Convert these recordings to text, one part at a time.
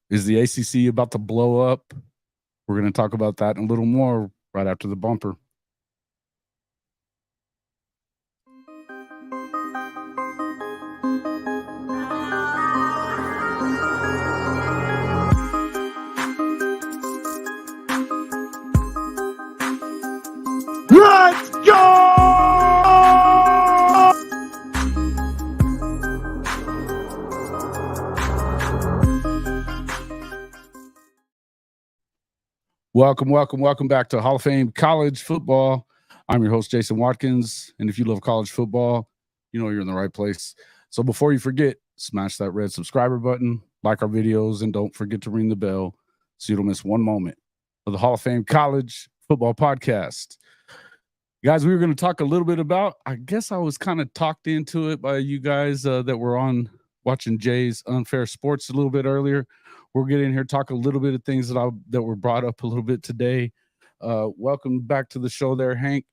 Is the ACC about to blow up? We're going to talk about that and a little more right after the bumper. Let's go! Welcome back to Hall of Fame College Football. I'm your host, Jason Watkins, and if you love college football, you know you're in the right place. So before you forget, smash that red subscriber button, like our videos, and don't forget to ring the bell so you don't miss one moment of the Hall of Fame College Football Podcast. Guys, we were going to talk a little bit about, I guess I was kind of talked into it by you guys that were on watching Jay's Unfair Sports a little bit earlier. We're getting here, talk a little bit of things that were brought up a little bit today. Welcome back to the show there, Hank.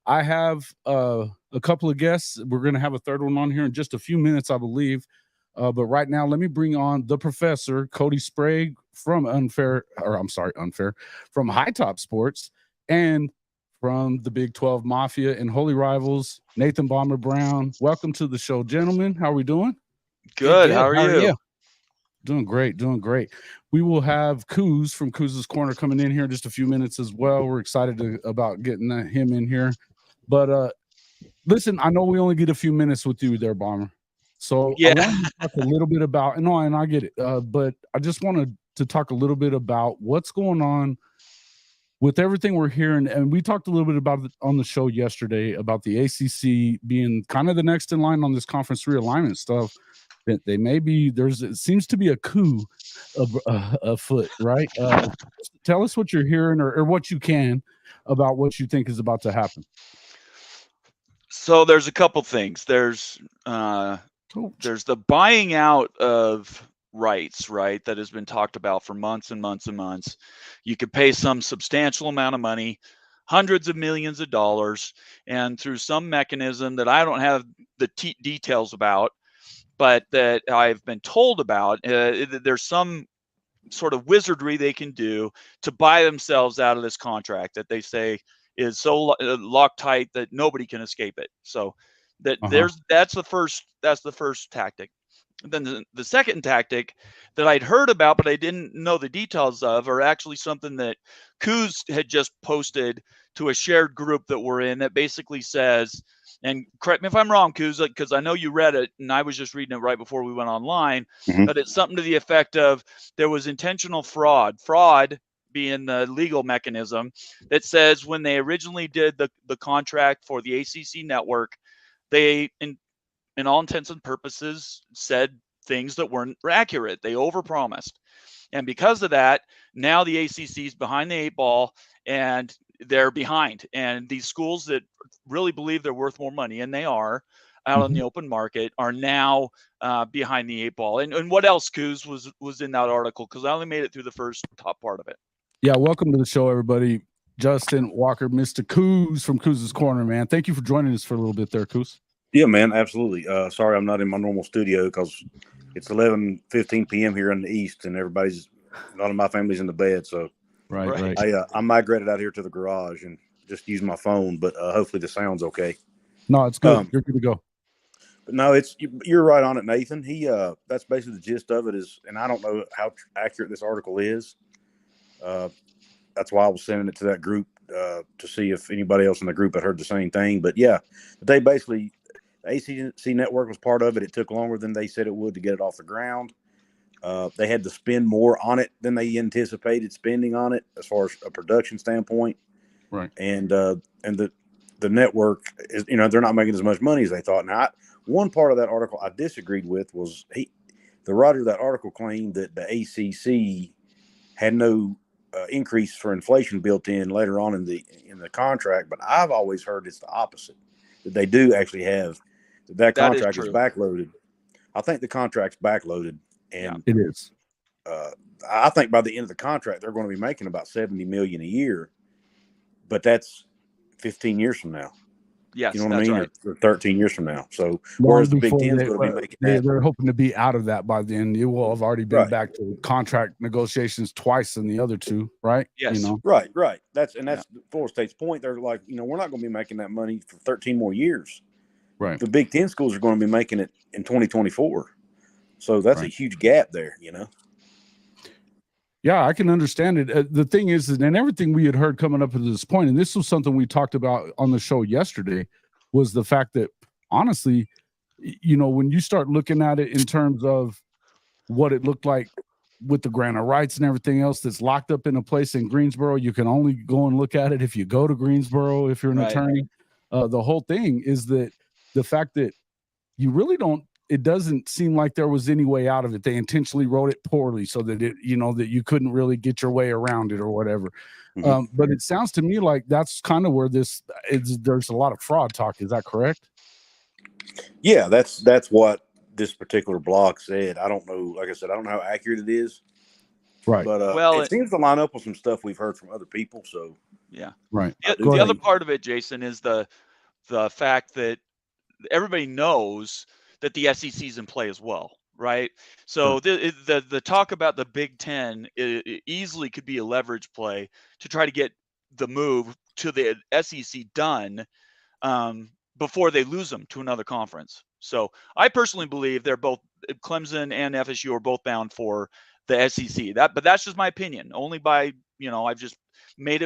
I have a couple of guests. We're going to have a third one on here in just a few minutes, I believe. But right now, let me bring on the professor, Cody Sprague from Unfair, from High Top Sports, and from the Big 12 Mafia and Holy Rivals, Nathan Bomber Brown. Welcome to the show, gentlemen. How are we doing? Good. How are you? Doing great. We will have Couz from Couz's Corner coming in here in just a few minutes as well. We're excited about getting him in here. But listen, I know we only get a few minutes with you there, Bomber. So yeah. I want to talk a little bit about, and I get it, but I just wanted to talk a little bit about what's going on with everything we're hearing. And we talked a little bit about it on the show yesterday about the ACC being kind of the next in line on this conference realignment stuff. That they may be, it seems to be a coup afoot, right? Tell us what you're hearing or what you can about what you think is about to happen. So there's a couple things. There's the buying out of rights, right? That has been talked about for months and months and months. You could pay some substantial amount of money, hundreds of millions of dollars, and through some mechanism that I don't have the details about, but that I've been told about, there's some sort of wizardry they can do to buy themselves out of this contract that they say is so locked tight that nobody can escape it. So that's the first tactic. Then the second tactic that I'd heard about, but I didn't know the details of, are actually something that Couz had just posted to a shared group that we're in that basically says, and correct me if I'm wrong, Couz, because I know you read it and I was just reading it right before we went online, but it's something to the effect of there was intentional fraud being the legal mechanism that says when they originally did the contract for the ACC network, they, in all intents and purposes, said things that weren't accurate. They overpromised. And because of that, now the ACC is behind the eight ball and they're behind. And these schools that really believe they're worth more money, and they are, out on the open market, are now behind the eight ball. And what else, Couz, was in that article? Because I only made it through the first top part of it. Yeah, welcome to the show, everybody. Justin Walker, Mr. Couz from Couz's Corner, man. Thank you for joining us for a little bit there, Couz. Yeah, man, absolutely. Sorry I'm not in my normal studio because it's 11:15 p.m. here in the East, and none of my family's in the bed. So right. I migrated out here to the garage and just used my phone, but hopefully the sound's okay. No, it's good. You're good to go. But no, you're right on it, Nathan. That's basically the gist of it is, and I don't know how accurate this article is. That's why I was sending it to that group to see if anybody else in the group had heard the same thing. But yeah, they basically, the ACC network was part of it. It took longer than they said it would to get it off the ground. They had to spend more on it than they anticipated spending on it as far as a production standpoint. Right. And the network is, they're not making as much money as they thought. Now, one part of that article I disagreed with was the writer of that article claimed that the ACC had no increase for inflation built in later on in the contract, but I've always heard it's the opposite, that they do actually have that contract is backloaded. I think the contract's backloaded, and it is. I think by the end of the contract they're going to be making about $70 million a year, but that's 15 years from now. Yes, You know what I that's mean? right. Or 13 years from now. So whereas the Big Ten's going to be making that. They're hoping to be out of that by then. It will have already been Right. back to contract negotiations twice in the other two, right? Yes. You know? Right. That's Florida State's point. They're like, we're not going to be making that money for 13 more years. Right. The Big Ten schools are going to be making it in 2024. So that's a huge gap there, Yeah, I can understand it. The thing is, and everything we had heard coming up to this point, and this was something we talked about on the show yesterday, was the fact that, honestly, when you start looking at it in terms of what it looked like with the grant of rights and everything else that's locked up in a place in Greensboro, you can only go and look at it if you go to Greensboro, if you're an attorney. The whole thing is that the fact that you really don't, it doesn't seem like there was any way out of it. They intentionally wrote it poorly so that that you couldn't really get your way around it or whatever. Mm-hmm. But it sounds to me like that's kind of where there's a lot of fraud talk. Is that correct? Yeah, that's what this particular blog said. I don't know. Like I said, I don't know how accurate it is. Right. But it seems to line up with some stuff we've heard from other people. So yeah. Right. The other part of it, Jason, is the fact that everybody knows that the SEC is in play as well, right? So the talk about the Big Ten it easily could be a leverage play to try to get the move to the SEC done before they lose them to another conference. So I personally believe they're both, Clemson and FSU are both bound for the SEC. But that's just my opinion. Only by I've just made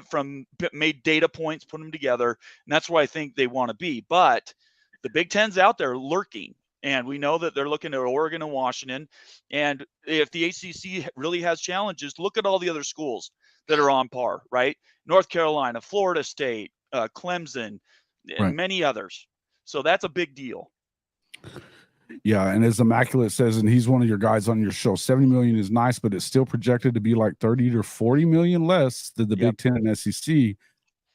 data points, put them together, and that's where I think they want to be. But the Big Ten's out there lurking. And we know that they're looking at Oregon and Washington. And if the ACC really has challenges, look at all the other schools that are on par, right? North Carolina, Florida State, Clemson, and many others. So that's a big deal. Yeah, and as Immaculate says, and he's one of your guys on your show, 70 million is nice, but it's still projected to be like 30 to 40 million less than the Big Ten and SEC.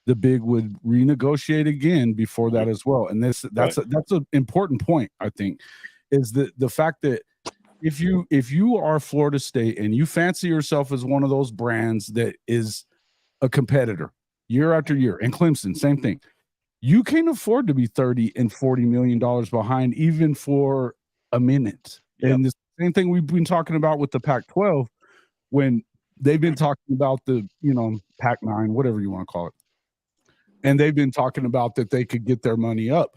The Big would renegotiate again before that as well. And that's an important point, I think, is the fact that if you are Florida State and you fancy yourself as one of those brands that is a competitor year after year, and Clemson, same thing, you can't afford to be 30 and 40 million dollars behind, even for a minute. And the same thing we've been talking about with the Pac-12 when they've been talking about the Pac-9, whatever you want to call it. And they've been talking about that they could get their money up.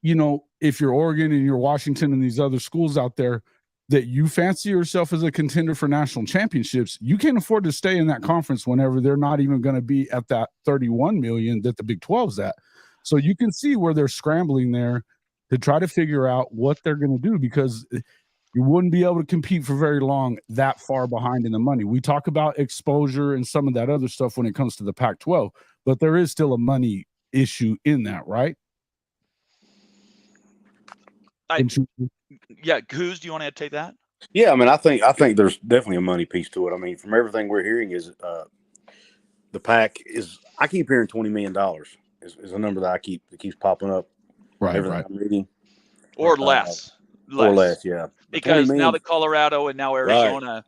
If you're Oregon and you're Washington and these other schools out there that you fancy yourself as a contender for national championships, you can't afford to stay in that conference whenever they're not even going to be at that 31 million that the Big 12's at. So you can see where they're scrambling there to try to figure out what they're going to do, because you wouldn't be able to compete for very long that far behind in the money. We talk about exposure and some of that other stuff when it comes to the Pac-12, but there is still a money issue in that, right? Couz, do you want to take that? Yeah, I mean, I think there's definitely a money piece to it. I mean, from everything we're hearing is the Pac is. I keep hearing $20 million is a number that keeps popping up. Right, everything I'm reading, or less. Or less, yeah. Because now the Colorado and now Arizona,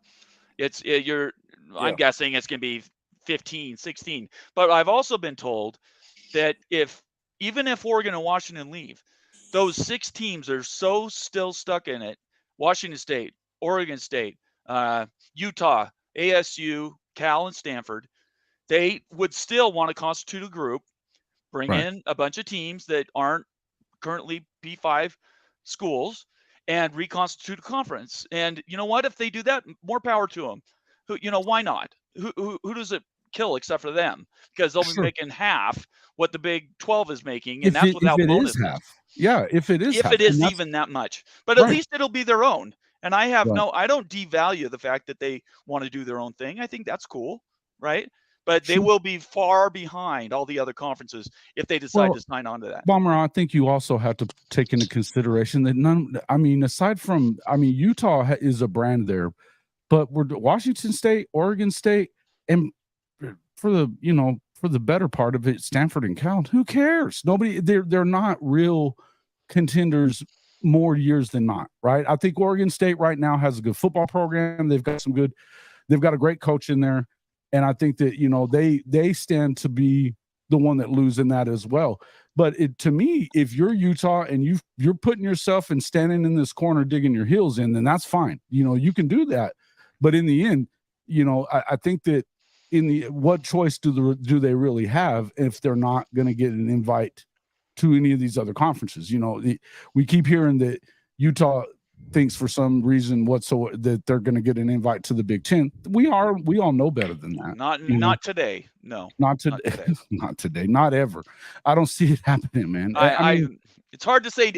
I'm guessing it's going to be 15, 16. But I've also been told that even if Oregon and Washington leave, those 6 teams are so still stuck in it. Washington State, Oregon State, Utah, ASU, Cal, and Stanford, they would still want to constitute a group, bring in a bunch of teams that aren't currently P5 schools, and reconstitute a conference. And you know what? If they do that, more power to them. Why not? Who does it kill except for them? Because they'll be making half what the Big 12 is making, and that's without bonuses. Yeah, if it is even that much. But at least it'll be their own. And I don't devalue the fact that they want to do their own thing. I think that's cool, right? But they will be far behind all the other conferences if they decide to sign on to that. Bomber, I think you also have to take into consideration that aside from Utah is a brand there, but we're Washington State, Oregon State, and for the better part of it, Stanford and Cal, who cares? Nobody, they're not real contenders more years than not, right? I think Oregon State right now has a good football program. They've got a great coach in there. And I think that, they stand to be the one that lose in that as well. But to me, if you're Utah and you're putting yourself and standing in this corner digging your heels in, then that's fine. You can do that. But in the end, I think that what choice do they really have if they're not going to get an invite to any of these other conferences? We keep hearing that Utah thinks for some reason whatsoever that they're going to get an invite to the Big Ten. We all know better than that. Not today. No, not today. Not today. Not ever. I don't see it happening, man. I mean, it's hard to say.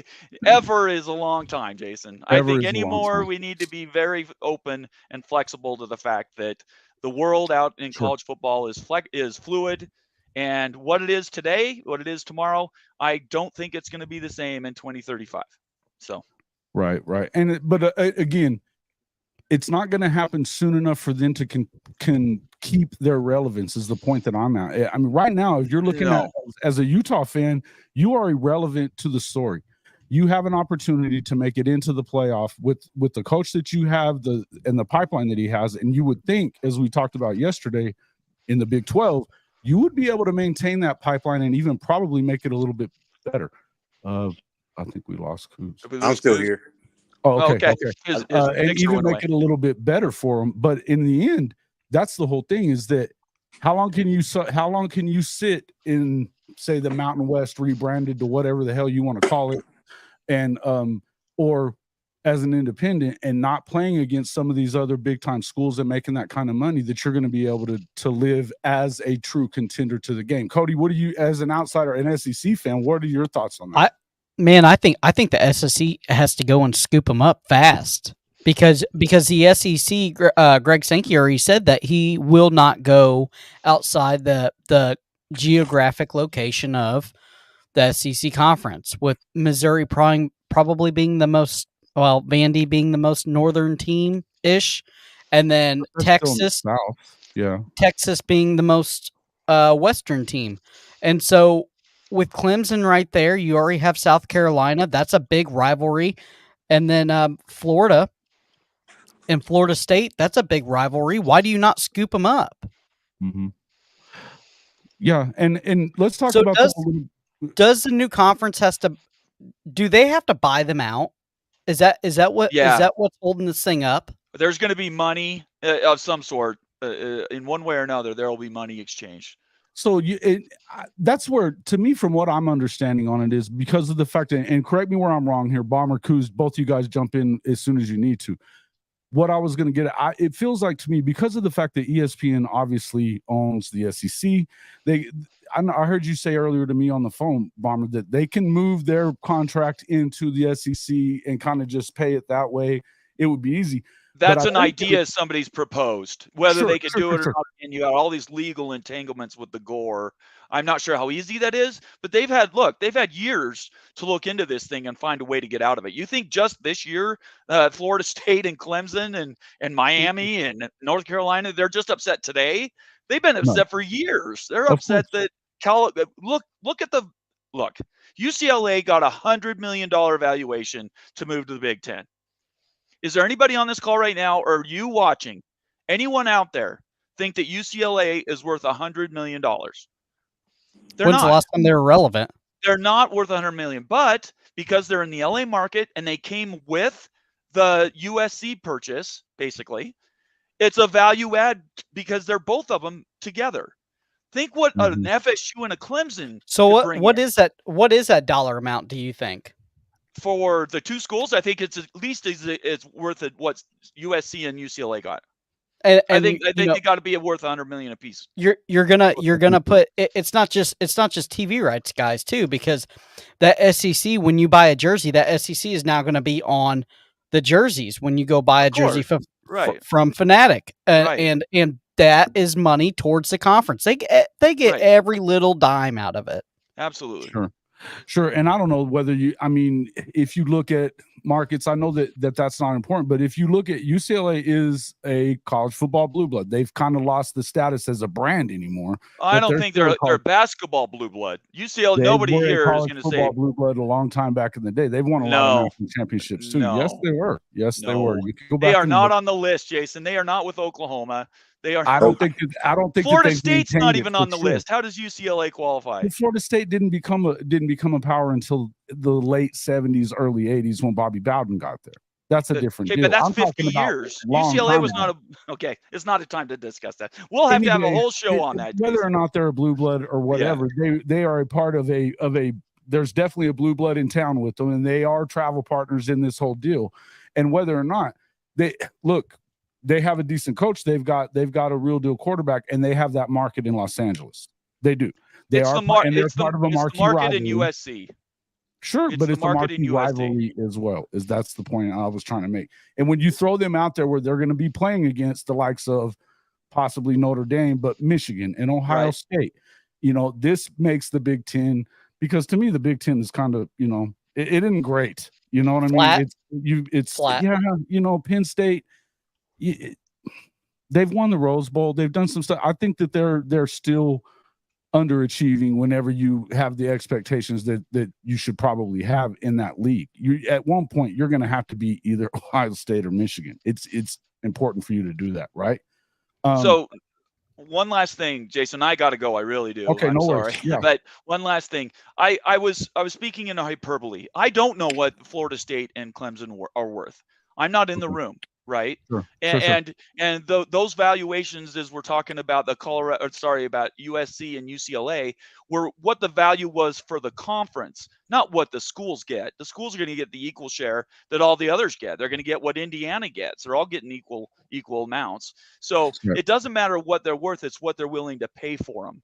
Ever is a long time, Jason. I think anymore we need to be very open and flexible to the fact that the world out in college football is fluid, and what it is today, what it is tomorrow, I don't think it's going to be the same in 2035. So. Right. But again, it's not going to happen soon enough for them to can keep their relevance is the point that I'm at. I mean, right now, if you're looking at as a Utah fan, you are irrelevant to the story. You have an opportunity to make it into the playoff with the coach that you have and the pipeline that he has. And you would think, as we talked about yesterday in the Big 12, you would be able to maintain that pipeline and even probably make it a little bit better. I think we lost Couz. I'm still here. Oh, okay. And even make it a little bit better for them. But in the end, that's the whole thing, is that how long can you sit in, say, the Mountain West rebranded to whatever the hell you want to call it, and or as an independent, and not playing against some of these other big time schools and making that kind of money that you're going to be able to live as a true contender to the game. Kody, what do you, as an outsider, an SEC fan, what are your thoughts on that? I think the SEC has to go and scoop them up fast because the SEC, Greg Sankey already said that he will not go outside the geographic location of the SEC conference, with Missouri probably being the most, Vandy being the most northern team ish, and then Texas being the most western team, and so. With Clemson right there, you already have South Carolina. That's a big rivalry. And then Florida and Florida State, that's a big rivalry. Why do you not scoop them up? Mm-hmm. Yeah, and let's talk about does the new conference do they have to buy them out? Is that what's holding this thing up? There's going to be money of some sort. In one way or another, there will be money exchanged. So that's where, to me, from what I'm understanding on it, is because of the fact that, and correct me where I'm wrong here, Bomber, Couz, both you guys jump in as soon as you need to. What I was going to get at, it feels like to me, because of the fact that ESPN obviously owns the SEC, I heard you say earlier to me on the phone, Bomber, that they can move their contract into the SEC and kind of just pay it that way. It would be easy. That's an idea somebody's proposed. Whether they could do it or not, and you got all these legal entanglements with the Gore. I'm not sure how easy that is, but they've had years to look into this thing and find a way to get out of it. You think just this year, Florida State and Clemson and Miami and North Carolina, they're just upset today? They've been upset for years. They're upset that look. UCLA got $100 million valuation to move to the Big Ten. Is there anybody on this call right now, or are you watching, anyone out there think that UCLA is worth $100 million? When's the last time they were relevant? They're not worth $100 million, but because they're in the LA market and they came with the USC purchase, basically, it's a value add because they're both of them together. Think what an FSU and a Clemson. So what is that? What is that dollar amount, do you think? For the two schools, I think it's at least it's worth what USC and UCLA got. And I think they got to be worth $100 million a piece. You're gonna put it's not just TV rights, guys, too, because that SEC, when you buy a jersey, that SEC is now going to be on the jerseys when you go buy a jersey from Fanatic, and that is money towards the conference. They get every little dime out of it. Absolutely. Sure. And I don't know whether if you look at markets, I know that's not important, but if you look at UCLA is a college football blue blood. They've kind of lost the status as a brand anymore. I don't think they're basketball blue blood. UCLA, nobody here is going to say blue blood a long time back in the day. They've won a lot of national championships too. Yes, they were. Yes, they were. You can go back. They are not on the list, Jason. They are not with Oklahoma. They are. I don't think Florida that State's maintained not it even for on the sure. list. How does UCLA qualify? But Florida State didn't become a power until the late 70s, early 80s when Bobby Bowden got there. That's a different deal. But that's I'm 50 talking about years. long UCLA time was ago. not a okay. It's not a time to discuss that. We'll have to have a whole show on that. Whether or not they're a blue blood or whatever, they are a part of a. There's definitely a blue blood in town with them, and they are travel partners in this whole deal. And whether or not they have a decent coach, they've got a real deal quarterback, and they have that market in Los Angeles. They do. They're part of a marquee market in rivalry. USC. Sure, but it's a marquee rivalry as well. That's the point I was trying to make. And when you throw them out there where they're going to be playing against the likes of possibly Notre Dame, but Michigan and Ohio State, this makes the Big Ten, because to me the Big Ten is kind of, it isn't great. You know what I mean? It's flat. Yeah, Penn State. They've won the Rose Bowl. They've done some stuff. I think that they're still underachieving whenever you have the expectations that you should probably have in that league. At one point you're going to have to be either Ohio State or Michigan. It's important for you to do that, right? So one last thing, Jason, I got to go. I really do. Okay, I'm sorry. Yeah. But one last thing. I was speaking in a hyperbole. I don't know what Florida State and Clemson are worth. I'm not in the room. Right. Sure. And those valuations, as we're talking about about USC and UCLA, were what the value was for the conference, not what the schools get. The schools are going to get the equal share that all the others get. They're going to get what Indiana gets. They're all getting equal amounts. So It doesn't matter what they're worth. It's what they're willing to pay for them.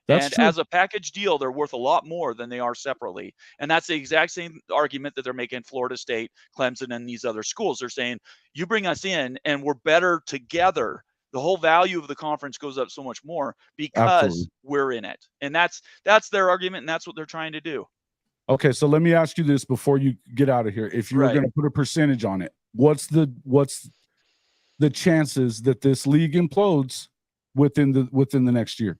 That's true. As a package deal, they're worth a lot more than they are separately. And that's the exact same argument that they're making Florida State, Clemson, and these other schools. They're saying, you bring us in and we're better together. The whole value of the conference goes up so much more because we're in it. And that's their argument, and that's what they're trying to do. Okay, so let me ask you this before you get out of here. If you were going to put a percentage on it, what's the chances that this league implodes within the next year?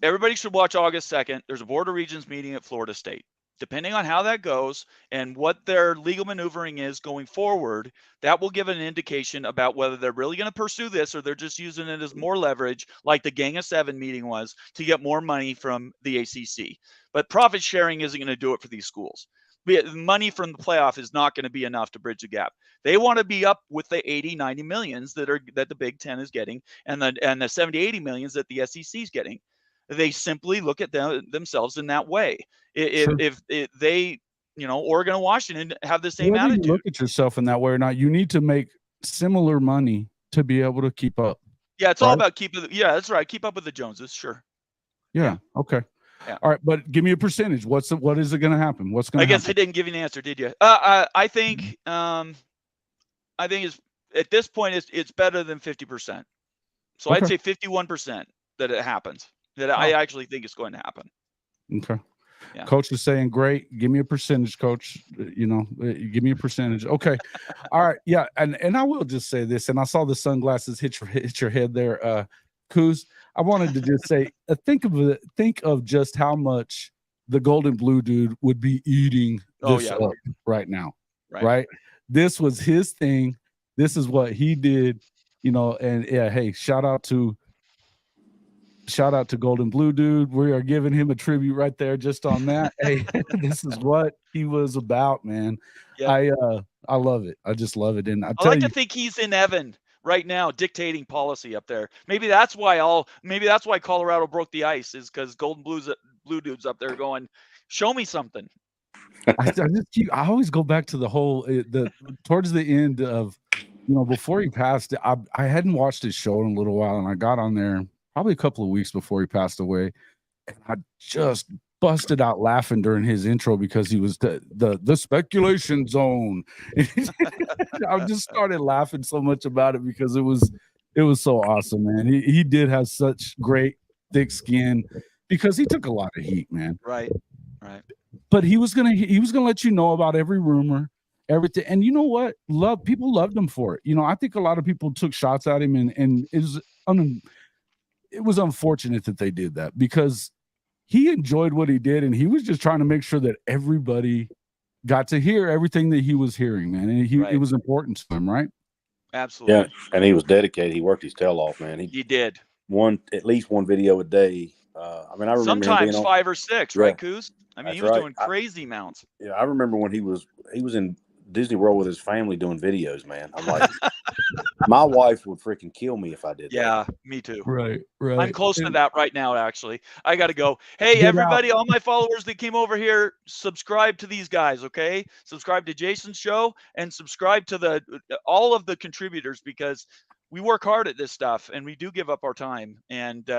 Everybody should watch August 2nd. There's a Board of Regents meeting at Florida State. Depending on how that goes and what their legal maneuvering is going forward, that will give an indication about whether they're really going to pursue this or they're just using it as more leverage, like the Gang of Seven meeting was, to get more money from the ACC. But profit sharing isn't going to do it for these schools. Money from the playoff is not going to be enough to bridge the gap. They want to be up with the 80, 90 millions that the Big Ten is getting and the 70, 80 millions that the SEC is getting. They simply look at themselves in that way. If they, Oregon and Washington have the same attitude. You look at yourself in that way or not, you need to make similar money to be able to keep up. Yeah, it's all about keeping. Yeah, that's right. Keep up with the Joneses, sure. Yeah. Okay. Yeah. All right, but give me a percentage. What is it going to happen? What's going to happen? I guess I didn't give you an answer, did you? I think it's at this point it's better than 50%. So I'd say 51% that it happens. I actually think it's going to happen. Okay. Yeah. Coach is saying, great. Give me a percentage, coach. Give me a percentage. Okay. All right. Yeah. And I will just say this, and I saw the sunglasses hit your head there. Couz, I wanted to just say, think of just how much the golden blue dude would be eating this up right now. Right. This was his thing. This is what he did, and hey, shout out to Golden Blue Dude. We are giving him a tribute right there just on that. Hey, this is what he was about, man. Yep. I love it. I just love it. And I like to think he's in heaven right now dictating policy up there. Maybe that's why Colorado broke the ice, is because Golden Blue Dude's up there going, show me something. I always go back to the whole towards the end of, before he passed, I hadn't watched his show in a little while, and I got on there probably a couple of weeks before he passed away, and I just busted out laughing during his intro because he was the speculation zone. I just started laughing so much about it because it was so awesome, man. He did have such great thick skin because he took a lot of heat, man. Right. But he was gonna let you know about every rumor, everything, and you know what? People loved him for it. I think a lot of people took shots at him, and it was unfortunate that they did that because he enjoyed what he did, and he was just trying to make sure that everybody got to hear everything that he was hearing, man. And it was important to him, right? Absolutely. Yeah, and he was dedicated. He worked his tail off, man. He did. At least one video a day. I mean, I remember sometimes him being on 5 or 6, Yeah. right, Couz? I mean, That's he was right. doing crazy amounts. Yeah, I remember when he was in Disney World with his family doing videos, man. I'm like, my wife would freaking kill me if I did that. Yeah, me too. Right. I'm close to that right now, actually. I got to go. Hey, everybody, all my followers that came over here, subscribe to these guys, okay? Subscribe to Jason's show and subscribe to all of the contributors, because we work hard at this stuff and we do give up our time. And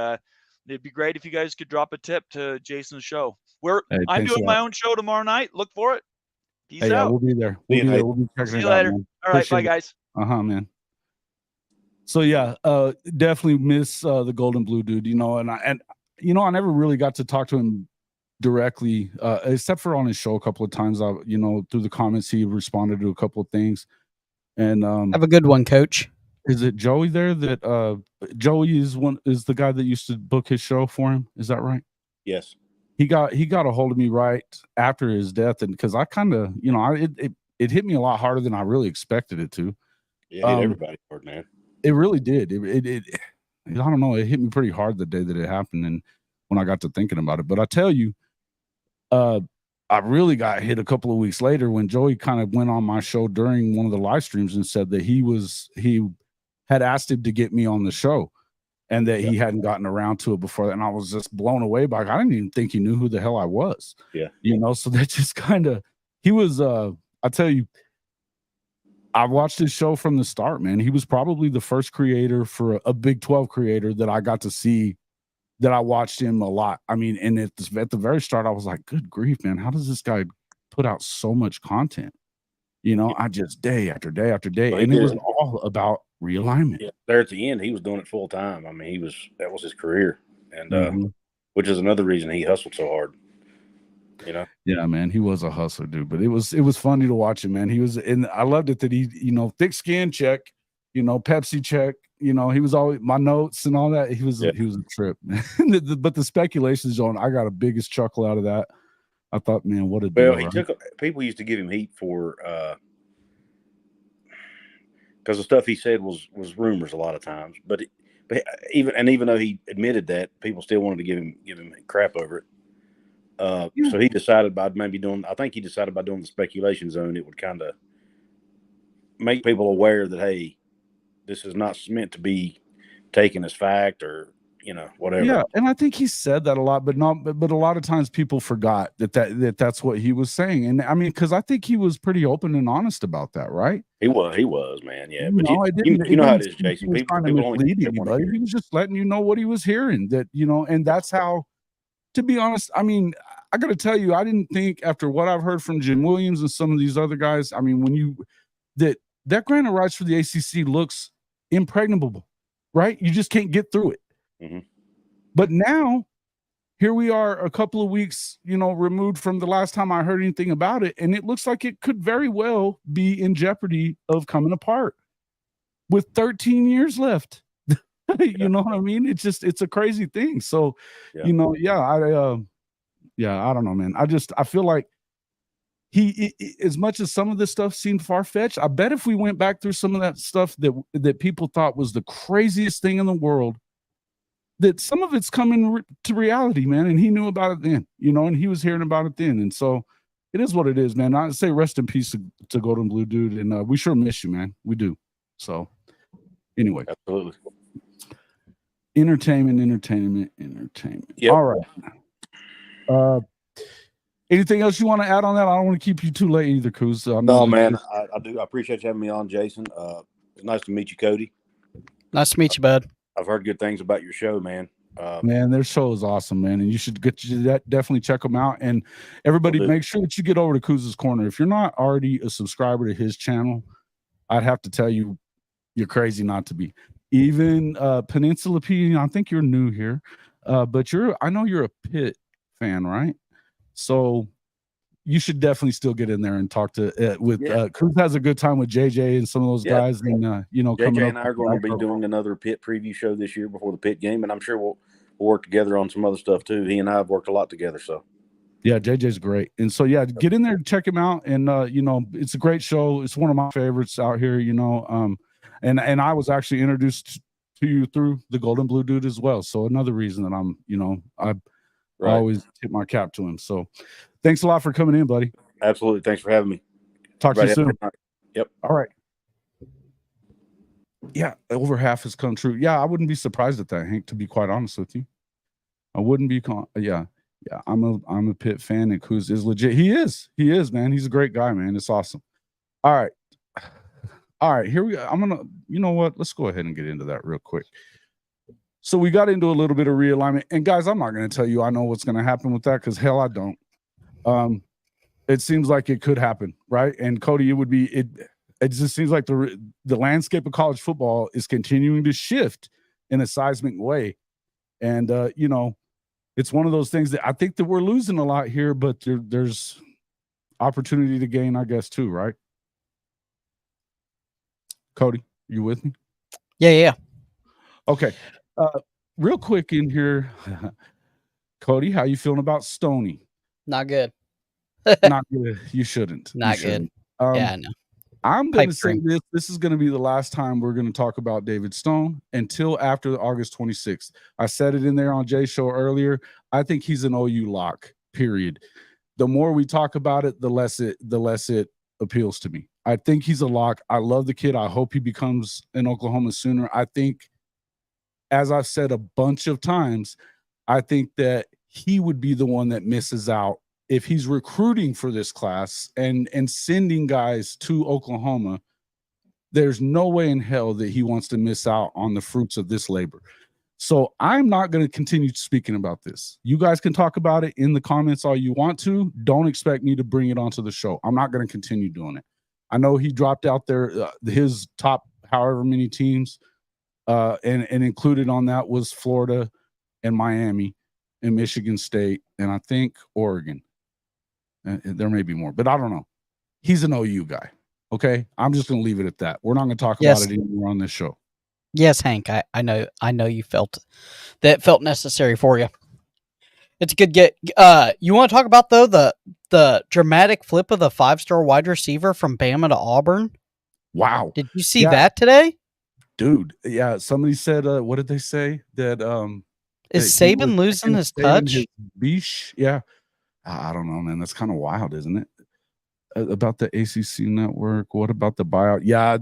it'd be great if you guys could drop a tip to Jason's show. I'm doing my own show tomorrow night. Look for it. Peace out. We'll be there. We'll be checking See it you out, later. man. All right, bye, guys. Man. So yeah, definitely miss the Golden Blue dude, and I never really got to talk to him directly, except for on his show a couple of times. Through the comments, he responded to a couple of things. And have a good one, Coach. Is it Joey there? That Joey is the guy that used to book his show for him. Is that right? Yes. He got a hold of me right after his death, and because I kind of, it hit me a lot harder than I really expected it to. Yeah, it hit everybody hard, man. It really did. It I don't know. It hit me pretty hard the day that it happened, and when I got to thinking about it. But I tell you, I really got hit a couple of weeks later when Joey kind of went on my show during one of the live streams and said that he had asked him to get me on the show, and that he hadn't gotten around to it before. And I was just blown away by it. I didn't even think he knew who the hell I was. Yeah, so that just kind of he was. I tell you, I watched his show from the start, man. He was probably the first creator for a Big 12 creator that I got to see, that I watched him a lot. I mean, and at the very start, I was like, good grief, man. How does this guy put out so much content? I just day after day after day. And it was all about realignment. Yeah. There at the end, he was doing it full time. I mean, that was his career. And which is another reason he hustled so hard. Yeah, man, he was a hustler, dude. But it was funny to watch him, man. He was, and I loved it that he, thick skin check, Pepsi check, he was always my notes and all that. He was a trip, man. But the speculations on, I got a biggest chuckle out of that. I thought, man, what a deal. Well, people used to give him heat for because the stuff he said was rumors a lot of times. But even though he admitted that, people still wanted to give him crap over it. So he decided by doing the speculation zone, it would kind of make people aware that, hey, this is not meant to be taken as fact or, whatever. Yeah. And I think he said that a lot, but a lot of times people forgot that's what he was saying. And I mean, because I think he was pretty open and honest about that, right? He was, man. Yeah. But you know how it is, Jason. He was just letting you know what he was hearing, and that's how. To be honest, I mean, I got to tell you, I didn't think after what I've heard from Jim Williams and some of these other guys, I mean, that grant of rights for the ACC looks impregnable, right? You just can't get through it. Mm-hmm. But now, here we are a couple of weeks, removed from the last time I heard anything about it, and it looks like it could very well be in jeopardy of coming apart with 13 years left. You know what I mean? It's a crazy thing. So, I don't know, man. I feel like he, as much as some of this stuff seemed far-fetched, I bet if we went back through some of that stuff that people thought was the craziest thing in the world, that some of it's coming to reality, man. And he knew about it then, and he was hearing about it then. And so it is what it is, man. I say rest in peace to Golden Blue dude. And we sure miss you, man. We do. So anyway. Absolutely. Entertainment. Yep. All right. Anything else you want to add on that? I don't want to keep you too late either, Couz. No, man. I do. I appreciate you having me on, Jason. It's nice to meet you, Kody. Nice to meet you, bud. I've heard good things about your show, man. Man, their show is awesome, man, and you should definitely check them out. And everybody, make sure that you get over to Couz's Corner. If you're not already a subscriber to his channel, I'd have to tell you, you're crazy not to be. Even Peninsula P, I think you're new here, but I know you're a Pitt fan, right? So you should definitely still get in there and talk to Couz has a good time with JJ and some of those guys, and JJ and I are going to be doing another Pitt preview show this year before the Pitt game, and I'm sure we'll work together on some other stuff too. He and I have worked a lot together, so. Yeah, JJ's great. And so, get in there and check him out. And, it's a great show. It's one of my favorites out here, And I was actually introduced to you through the Golden Blue dude as well. So another reason that I'm, I always tip my cap to him. So thanks a lot for coming in, buddy. Absolutely. Thanks for having me. Talk to you soon. Yep. All right. Yeah, over half has come true. Yeah, I wouldn't be surprised at that, Hank, to be quite honest with you. I wouldn't be yeah. I'm a Pitt fan, and Couz is legit. He is, man. He's a great guy, man. It's awesome. All right, here we go. I'm gonna, you know what? Let's go ahead and get into that real quick. So we got into a little bit of realignment, and guys, I'm not gonna tell you I know what's gonna happen with that, because hell, I don't. It seems like it could happen, right? And Kody, it just seems like the landscape of college football is continuing to shift in a seismic way. And, it's one of those things that I think that we're losing a lot here, but there's opportunity to gain, I guess, too, right? Kody, you with me? Yeah. Okay. Real quick in here, Kody, how you feeling about Stoney? Not good. Not good. You shouldn't. Not you good. shouldn't. Yeah, I know. I'm going to say this. This is going to be the last time we're going to talk about David Stone until after August 26th. I said it in there on Jay's show earlier. I think he's an OU lock, period. The more we talk about it, the less it appeals to me. I think he's a lock. I love the kid. I hope he becomes an Oklahoma Sooner. I think, as I've said a bunch of times, I think that he would be the one that misses out if he's recruiting for this class and sending guys to Oklahoma. There's no way in hell that he wants to miss out on the fruits of this labor. So I'm not going to continue speaking about this. You guys can talk about it in the comments all you want to. Don't expect me to bring it onto the show. I'm not going to continue doing it. I know he dropped out there his top however many teams, and included on that was Florida and Miami and Michigan State, and I think Oregon. There may be more, but I don't know. He's an OU guy. Okay. I'm just going to leave it at that. We're not going to talk about it anymore on this show. Yes, Hank. I know you felt necessary for you. It's a good get. You want to talk about though the dramatic flip of the 5-star wide receiver from Bama to Auburn? Wow. Did you see that today? Dude, yeah. Somebody said, what did they say? That is Saban losing his touch? Beach? Yeah. I don't know, man. That's kind of wild, isn't it? About the ACC network. What about the buyout? Yeah,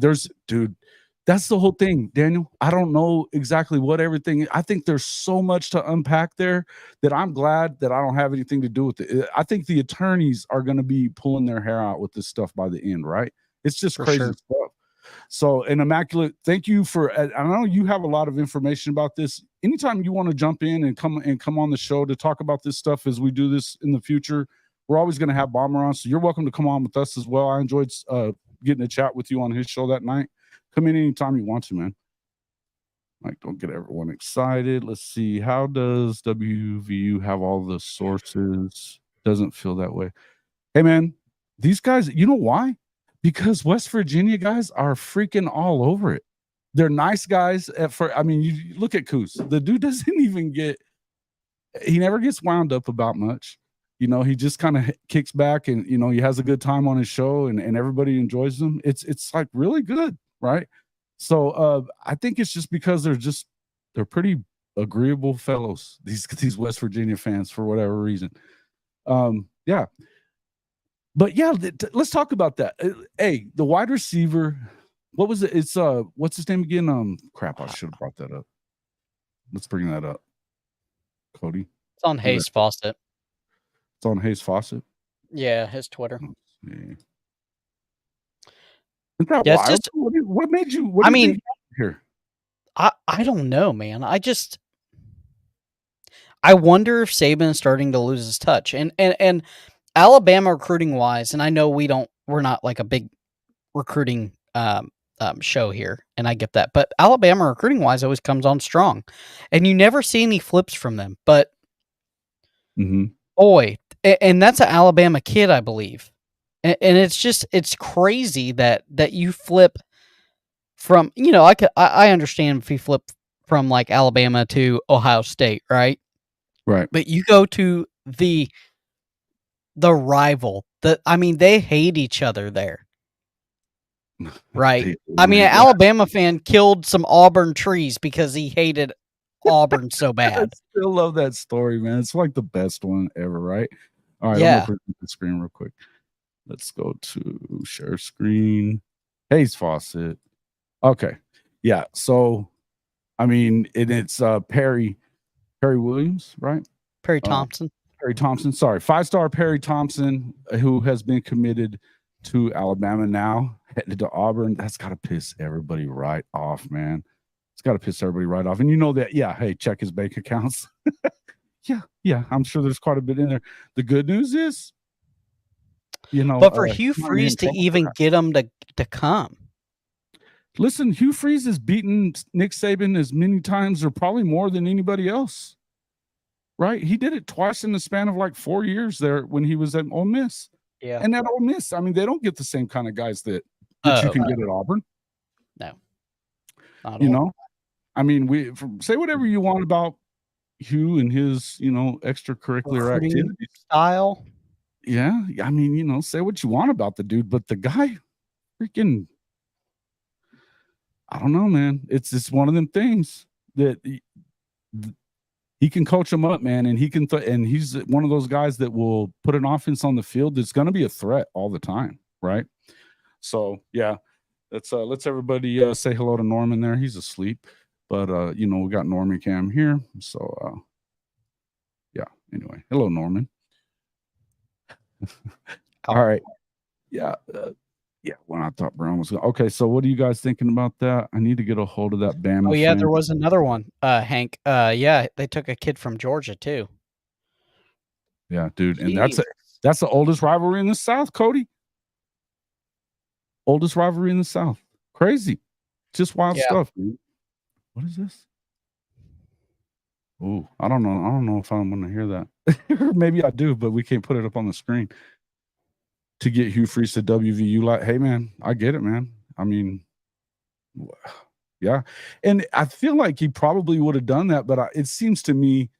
that's the whole thing, Daniel. I don't know exactly what everything. I think there's so much to unpack there that I'm glad that I don't have anything to do with it. I think the attorneys are going to be pulling their hair out with this stuff by the end, right? It's just crazy stuff. So, an immaculate, thank you for. I know you have a lot of information about this. Anytime you want to jump in and come on the show to talk about this stuff as we do this in the future, we're always going to have Bomber on. So you're welcome to come on with us as well. I enjoyed getting a chat with you on his show that night. Come in anytime you want to, man. Like, don't get everyone excited. Let's see. How does WVU have all the sources? Doesn't feel that way. Hey, man, these guys, you know why? Because West Virginia guys are freaking all over it. They're nice guys. You look at Couz. The dude doesn't even he never gets wound up about much. He just kind of kicks back and, he has a good time on his show and everybody enjoys him. It's like really good, right? So I think it's just because they're pretty agreeable fellows, these West Virginia fans, for whatever reason. Yeah. But yeah, let's talk about that. Hey, the wide receiver, what was it? It's what's his name again? Crap, I should have brought that up. Let's bring that up. Kody. It's on Hayes Fawcett. It's on Hayes Fawcett. Yeah, his Twitter. Isn't that wild? Just, what made you? Here. I don't know, man. I wonder if Saban is starting to lose his touch, and Alabama recruiting wise, and I know we're not like a big recruiting show here, and I get that, but Alabama recruiting wise always comes on strong, and you never see any flips from them. But boy, and that's an Alabama kid, I believe, and it's crazy that you flip from I understand if you flip from like Alabama to Ohio State, right? Right. But you go to the rival. They hate each other there. Right. I mean, an Alabama fan killed some Auburn trees because he hated Auburn so bad. I still love that story, man. It's like the best one ever, right? All right, I'm Yeah. gonna put the screen real quick. Let's go to share screen. Hayes Fawcett. Okay. Yeah. So I mean, it's Perry Williams, right? Perry Thompson. Perry Thompson. Sorry. 5-star Perry Thompson, who has been committed to Alabama now, headed to Auburn. That's got to piss everybody right off, man. It's got to piss everybody right off. And you know that, yeah, hey, check his bank accounts. Yeah. I'm sure there's quite a bit in there. The good news is, you know. But for Hugh Freeze to even get him to come. Listen, Hugh Freeze has beaten Nick Saban as many times or probably more than anybody else. Right? He did it twice in the span of like 4 years there when he was at Ole Miss. Yeah. And at Ole Miss, I mean, they don't get the same kind of guys that you can get at Auburn. No. You know? I mean, say whatever you want about Hugh and his, you know, extracurricular activities. Style. Yeah. I mean, you know, say what you want about the dude, but the guy freaking, I don't know, man. It's just one of them things that he can coach them up, man, and he can and he's one of those guys that will put an offense on the field that's going to be a threat all the time, right? So yeah, let's everybody say hello to Norman there. He's asleep, but you know, we got Norman Cam here, so yeah. Anyway, hello Norman. All right, yeah. Yeah, when I thought Brown was okay. So what are you guys thinking about that? I need to get a hold of that Bama. Oh yeah, fan. there was another one, Hank. Yeah, they took a kid from Georgia too. Yeah, dude, and that's the oldest rivalry in the South, Kody. Oldest rivalry in the South. Crazy, just wild stuff, dude. What is this? Oh, I don't know. I don't know if I'm going to hear that. Maybe I do, but we can't put it up on the screen. To get Hugh Freeze to WVU, like, hey man, I get it, man. I mean, yeah, and I feel like he probably would have done that, but it seems to me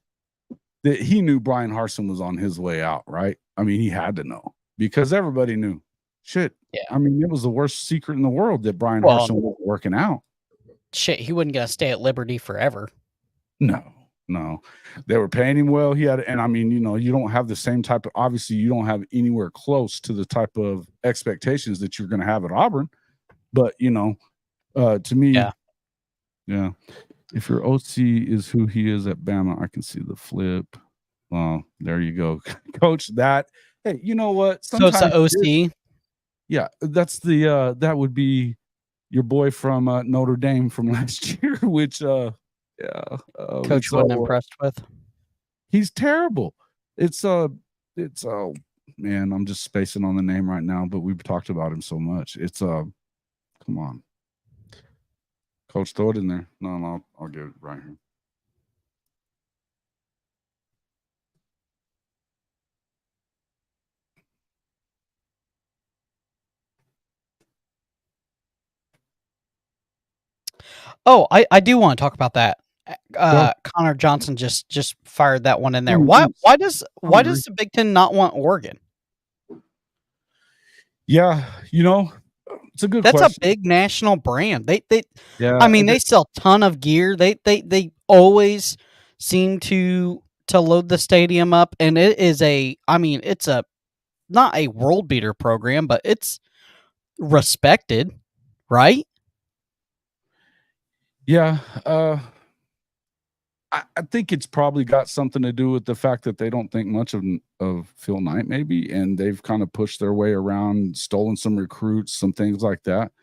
that he knew Brian Harsin was on his way out, right? I mean, he had to know because everybody knew. Shit, yeah. I mean, it was the worst secret in the world that Brian Harsin was working out. Shit, he wasn't gonna stay at Liberty forever. No, they were paying him well. He had, and I mean, you know, you don't have the same type of, obviously you don't have anywhere close to the type of expectations that you're going to have at Auburn, but you know, to me, yeah. If your OC is who he is at Bama, I can see the flip. Well, there you go, Coach. That, hey, you know what? Sometimes so it's the OC. Yeah, that's the that would be your boy from Notre Dame from last year, which yeah, Coach wasn't impressed with. He's terrible. It's man, I'm just spacing on the name right now, but we've talked about him so much. It's come on, Coach, throw it in there. No, I'll get it right here. Oh, I do want to talk about that. Connor Johnson just fired that one in there. Why does the Big Ten not want Oregon? Yeah, you know, it's a good. That's question. A big national brand. They I mean, they sell a ton of gear. They always seem to load the stadium up, and it is it's a not a world beater program, but it's respected, right? Yeah, I think it's probably got something to do with the fact that they don't think much of Phil Knight, maybe, and they've kind of pushed their way around, stolen some recruits, some things like that.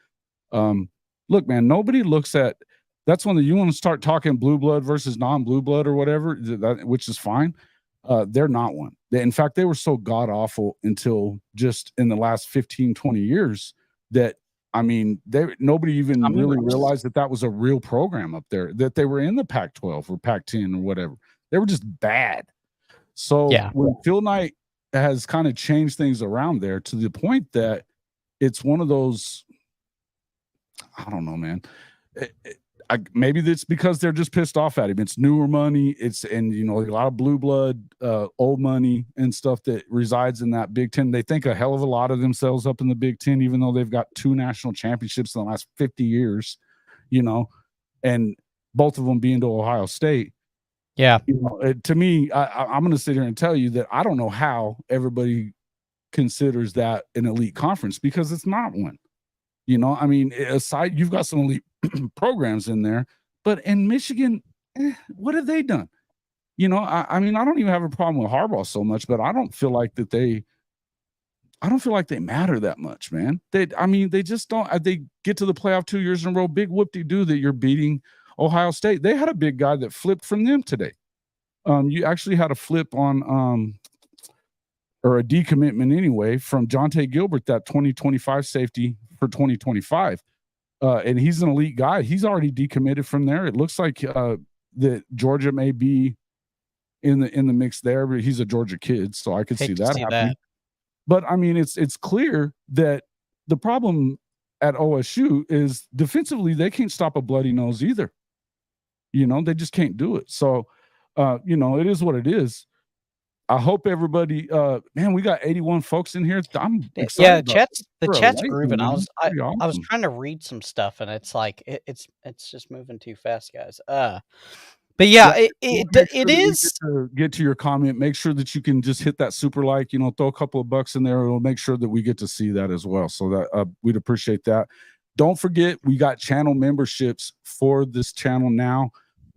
Look, man, nobody looks at that's when you want to start talking blue blood versus non-blue blood or whatever, which is fine. They're not one. In fact, they were so god awful until just in the last 15, 20 years that. I mean, nobody even really realized that was a real program up there, that they were in the Pac-12 or Pac-10 or whatever. They were just bad. So when Phil Knight has kind of changed things around there to the point that it's one of those, I don't know, man. maybe that's because they're just pissed off at him. It's newer money. And a lot of blue blood, old money and stuff that resides in that Big Ten. They think a hell of a lot of themselves up in the Big Ten, even though they've got 2 national championships in the last 50 years, and both of them being to Ohio State. Yeah. To me, I'm going to sit here and tell you that I don't know how everybody considers that an elite conference, because it's not one. Aside, you've got some elite programs in there, but in Michigan, what have they done? I don't even have a problem with Harbaugh so much, but I don't feel like they matter that much, man. They just don't. They get to the playoff 2 years in a row. Big whoop-de-doo that you're beating Ohio State. They had a big guy that flipped from them today. You actually had a flip on or a decommitment anyway from Jonte Gilbert, that 2025 safety for 2025. And he's an elite guy. He's already decommitted from there. It looks like that Georgia may be in the mix there, but he's a Georgia kid, so I could see that happening. But it's clear that the problem at OSU is defensively they can't stop a bloody nose either. They just can't do it. So it is what it is. I hope everybody, man, we got 81 folks in here. I'm excited. Yeah, the chat's grooving. I was trying to read some stuff, and it's like it's just moving too fast, guys. But yeah, it is. Get to your comment. Make sure that you can just hit that super like. Throw a couple of bucks in there. It'll make sure that we get to see that as well. So that we'd appreciate that. Don't forget, we got channel memberships for this channel now.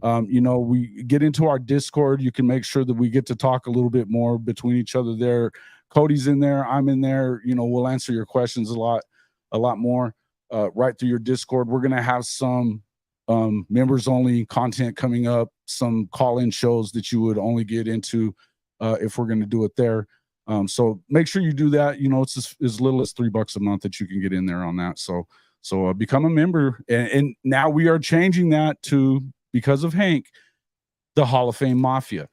We get into our Discord. You can make sure that we get to talk a little bit more between each other there. Cody's in there. I'm in there. We'll answer your questions a lot more right through your Discord. We're going to have some members only content coming up, some call-in shows that you would only get into if we're going to do it there. So make sure you do that. It's just as little as $3 a month that you can get in there on that. So become a member. And now we are changing that to, because of Hank, the Hall of Fame Mafia.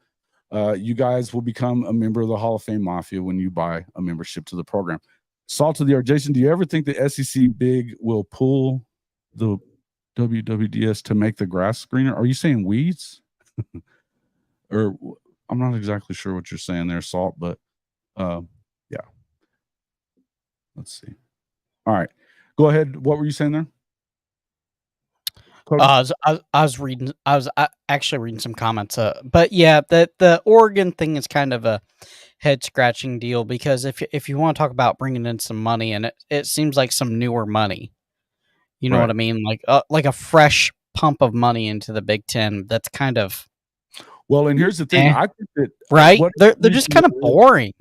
You guys will become a member of the Hall of Fame Mafia when you buy a membership to the program. Salt of the art. Jason, do you ever think the SEC Big will pull the WWDS to make the grass greener? Are you saying weeds? Or I'm not exactly sure what you're saying there, Salt, but yeah. Let's see. All right. Go ahead. What were you saying there? I was actually reading some comments. But yeah, the Oregon thing is kind of a head scratching deal, because if you want to talk about bringing in some money, and it seems like some newer money, you know what I mean? Like a fresh pump of money into the Big Ten. That's kind of, well, and here's the thing. I think that they're just kind of boring.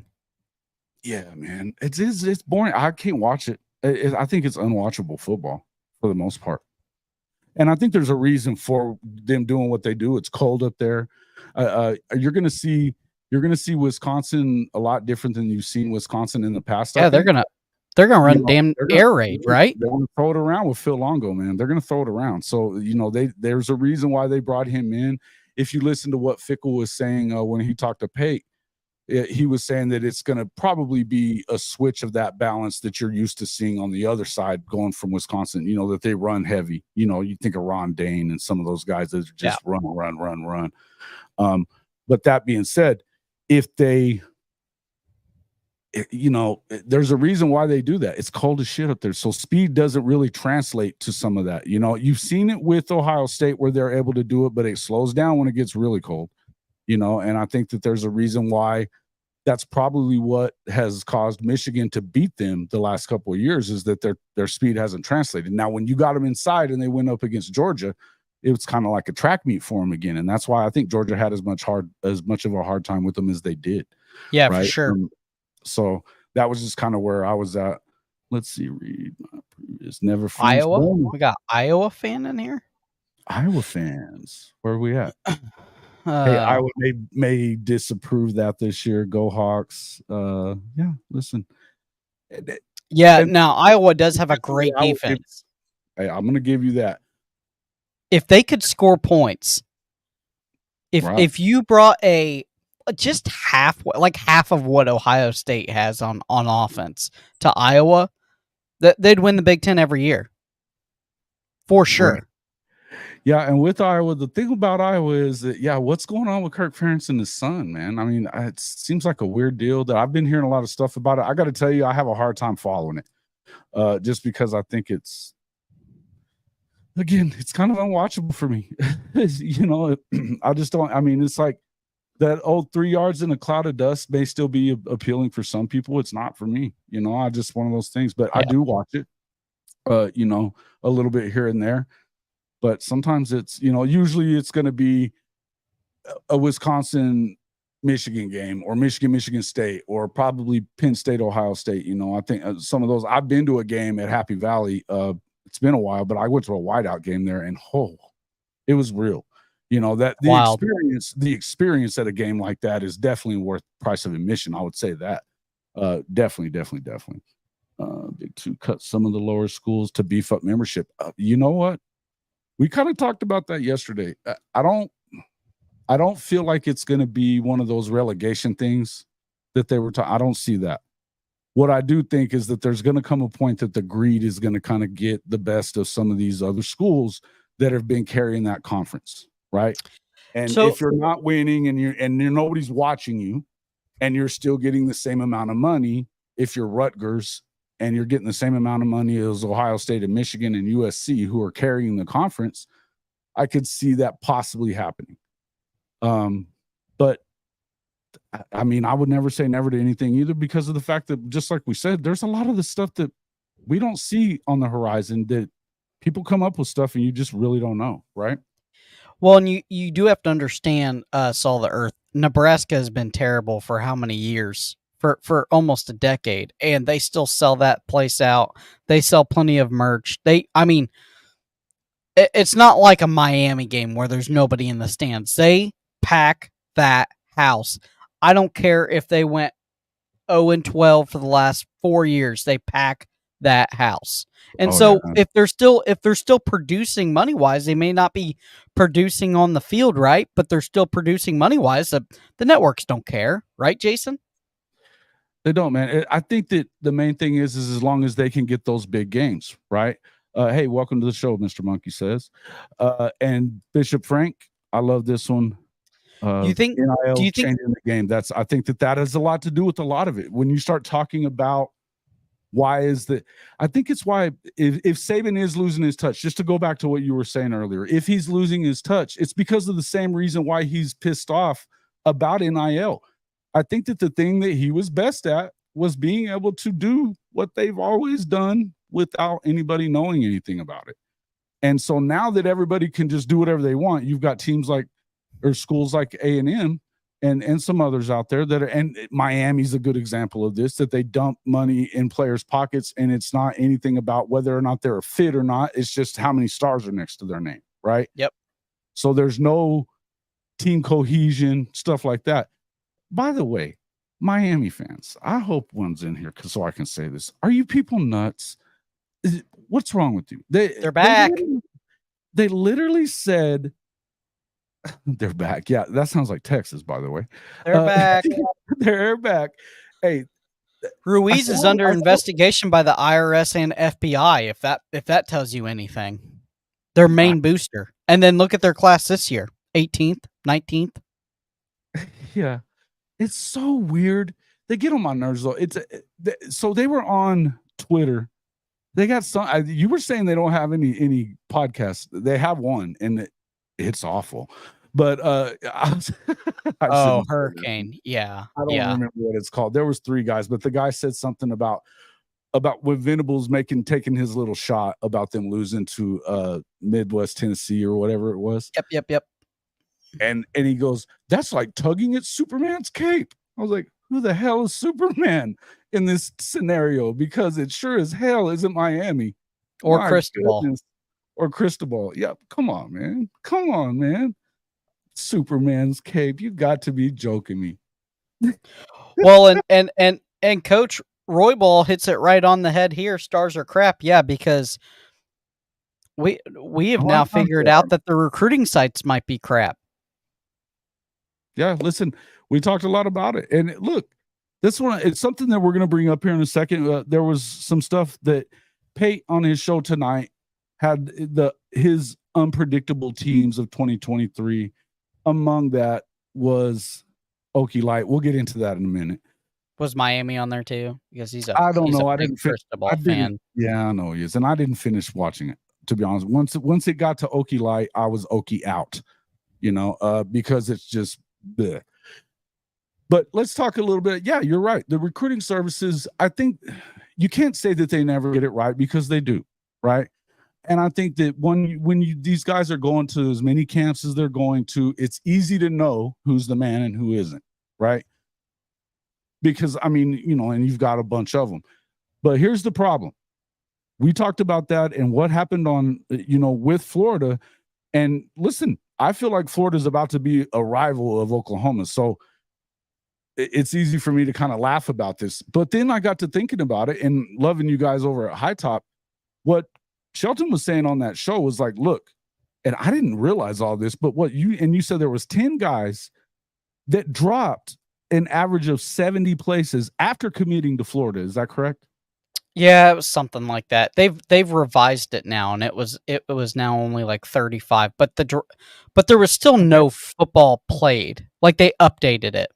Yeah, man, it's boring. I can't watch it. I think it's unwatchable football for the most part. And I think there's a reason for them doing what they do. It's cold up there. You're going to see Wisconsin a lot different than you've seen Wisconsin in the past. Yeah, they're gonna run air raid, right? They're going to throw it around with Phil Longo, man. They're going to throw it around. So there's a reason why they brought him in. If you listen to what Fickle was saying when he talked to Pate, he was saying that it's going to probably be a switch of that balance that you're used to seeing on the other side going from Wisconsin, that they run heavy. You think of Ron Dane and some of those guys that just run. But that being said, if they, there's a reason why they do that. It's cold as shit up there. So speed doesn't really translate to some of that. You've seen it with Ohio State where they're able to do it, but it slows down when it gets really cold. And I think that there's a reason why that's probably what has caused Michigan to beat them the last couple of years, is that their speed hasn't translated. Now, when you got them inside and they went up against Georgia, it was kind of like a track meet for them again. And that's why I think Georgia had as much of a hard time with them as they did. Yeah, right? For sure. So that was just kind of where I was at. Let's see. Read my previous. Never Iowa. We got Iowa fan in here. Iowa fans. Where are we at? Hey, Iowa may disapprove that this year. Go Hawks. Yeah, listen. Yeah, now Iowa does have a great defense. Hey, I'm going to give you that. If they could score points, if you brought just half of what Ohio State has on offense to Iowa, they'd win the Big Ten every year. For sure. Right. Yeah, and with Iowa, the thing about Iowa is that, what's going on with Kirk Ferentz and his son, man? I mean, it seems like a weird deal that I've been hearing a lot of stuff about it. I got to tell you, I have a hard time following it, just because I think it's kind of unwatchable for me. I just don't. I mean, it's like that old 3 yards in a cloud of dust may still be appealing for some people. It's not for me. I just one of those things, but I do watch it, a little bit here and there. But sometimes it's, usually it's going to be a Wisconsin, Michigan game or Michigan State or probably Penn State, Ohio State. I think some of those, I've been to a game at Happy Valley. It's been a while, but I went to a whiteout game there and it was real. That the experience at a game like that is definitely worth the price of admission. I would say that. Definitely. Big Two cut some of the lower schools to beef up membership. You know what? We kind of talked about that yesterday. I don't feel like it's going to be one of those relegation things that they were talking. I don't see that. What I do think is that there's going to come a point that the greed is going to kind of get the best of some of these other schools that have been carrying that conference, right? And if you're not winning and you're nobody's watching you, and you're still getting the same amount of money, if you're Rutgers and you're getting the same amount of money as Ohio State and Michigan and USC, who are carrying the conference, I could see that possibly happening. But I mean, I would never say never to anything either, because of the fact that, just like we said, there's a lot of the stuff that we don't see on the horizon, that people come up with stuff and you just really don't know, right? Well, and you do have to understand, Saul the Earth, Nebraska has been terrible for how many years? For almost a decade, and they still sell that place out. They sell plenty of merch. It's not like a Miami game where there's nobody in the stands. They pack that house. I don't care if they went 0-12 for the last 4 years. They pack that house. And if they're still producing money wise, they may not be producing on the field, right? But they're still producing money wise. The networks don't care, right, Jason? They don't, man. I think that the main thing is as long as they can get those big games, right? Hey, welcome to the show, Mr. Monkey says. And Bishop Frank, I love this one. Do you think changing the game? I think that has a lot to do with a lot of it. When you start talking about I think it's why if Saban is losing his touch, just to go back to what you were saying earlier, if he's losing his touch, it's because of the same reason why he's pissed off about NIL. I think that the thing that he was best at was being able to do what they've always done without anybody knowing anything about it. And so now that everybody can just do whatever they want, you've got teams or schools like A&M and some others out there and Miami's a good example of this, that they dump money in players' pockets, and it's not anything about whether or not they're a fit or not. It's just how many stars are next to their name, right? Yep. So there's no team cohesion, stuff like that. By the way, Miami fans, I hope one's in here so I can say this. Are you people nuts? What's wrong with you? They're back. They literally said they're back. Yeah, that sounds like Texas, by the way. They're back. They're back. Hey, Ruiz is under investigation by the IRS and FBI, if that tells you anything. Their main booster. And then look at their class this year. 18th, 19th. Yeah. It's so weird. They get on my nerves though. So they were on Twitter. They got some. You were saying they don't have any podcasts. They have one, and it's awful. But Hurricane. Yeah, I don't remember what it's called. There was 3 guys, but the guy said something about when Venables taking his little shot about them losing to Midwest Tennessee or whatever it was. Yep. And he goes, that's like tugging at Superman's cape. I was like, who the hell is Superman in this scenario? Because it sure as hell isn't Miami. Or Cristobal. Or Cristobal. Yep. Come on, man. Superman's cape. You got to be joking me. Well, and Coach Roybal hits it right on the head here. Stars are crap. Yeah, because we have now figured out that the recruiting sites might be crap. Yeah, listen, we talked a lot about it. And look, this one, it's something that we're going to bring up here in a second. There was some stuff that Pate on his show tonight had his unpredictable teams of 2023. Among that was Okie Light. We'll get into that in a minute. Was Miami on there too? Because I don't know. I big didn't finish. Cristobal fan. Yeah, I know he is, and I didn't finish watching it, to be honest. Once it got to Okie Light, I was Okie out. Because it's just bleh. But let's talk a little bit. Yeah, you're right. The recruiting services, I think you can't say that they never get it right, because they do, right? And I think that when these guys are going to as many camps as they're going to, it's easy to know who's the man and who isn't, right? Because, I mean, and you've got a bunch of them. But here's the problem. We talked about that and what happened on, with Florida. And listen, I feel like Florida is about to be a rival of Oklahoma. So it's easy for me to kind of laugh about this. But then I got to thinking about it and loving you guys over at High Top. What Shelton was saying on that show was like, look, and I didn't realize all this, but you said there was 10 guys that dropped an average of 70 places after committing to Florida. Is that correct? Yeah, it was something like that. They've revised it now, and it was now only like 35. But there was still no football played. Like, they updated it.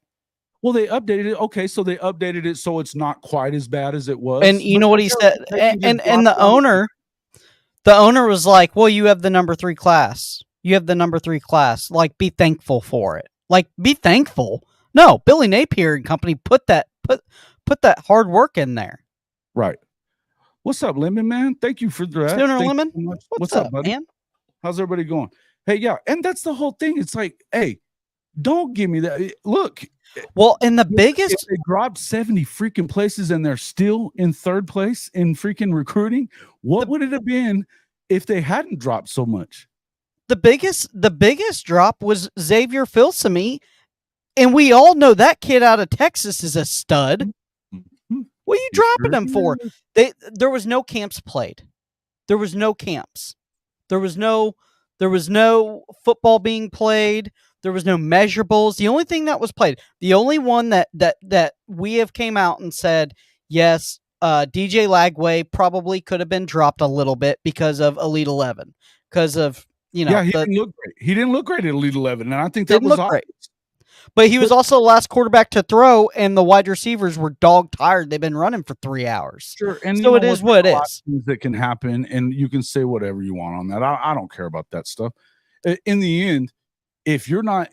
Well, they updated it. Okay, so they updated it so it's not quite as bad as it was. And you know what he said? And the owner was like, "Well, you have the number 3 class. You have the number 3 class. Like, be thankful for it. Like, be thankful." No, Billy Napier and company put that hard work in there. Right. What's up, Lemon Man? Thank you for that. Sooner Lemon. So What's up, buddy? man? How's everybody going? Hey, yeah, and that's the whole thing. It's like, hey, don't give me that. Look. Well, and the biggest, if they dropped 70 freaking places and they're still in 3rd place in freaking recruiting, what would it have been if they hadn't dropped so much? The biggest drop was Xavier Filsamy. And we all know that kid out of Texas is a stud. What are you dropping him for? There was no camps played. There was no camps. There was no football being played. There was no measurables. The only thing that was played, the only one that we have came out and said, yes, DJ Lagway probably could have been dropped a little bit because of Elite 11. Because of, he didn't look great. He didn't look great at Elite 11, and I think that was great. But he was also the last quarterback to throw, and the wide receivers were dog tired. They've been running for 3 hours. Sure, and so it is what it is. Things that can happen, and you can say whatever you want on that. I don't care about that stuff. In the end, if you're not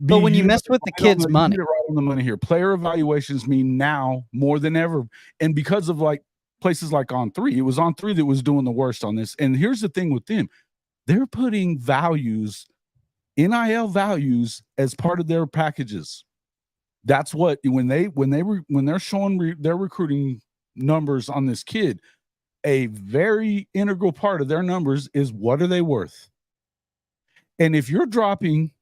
but when you mess with the kids' money, right on the money here. Player evaluations mean now more than ever, and because of like places like On3, it was On3 that was doing the worst on this. And here's the thing with them: they're putting values. NIL values as part of their packages. That's what when they're showing their recruiting numbers on this kid, a very integral part of their numbers is what are they worth. And if you're dropping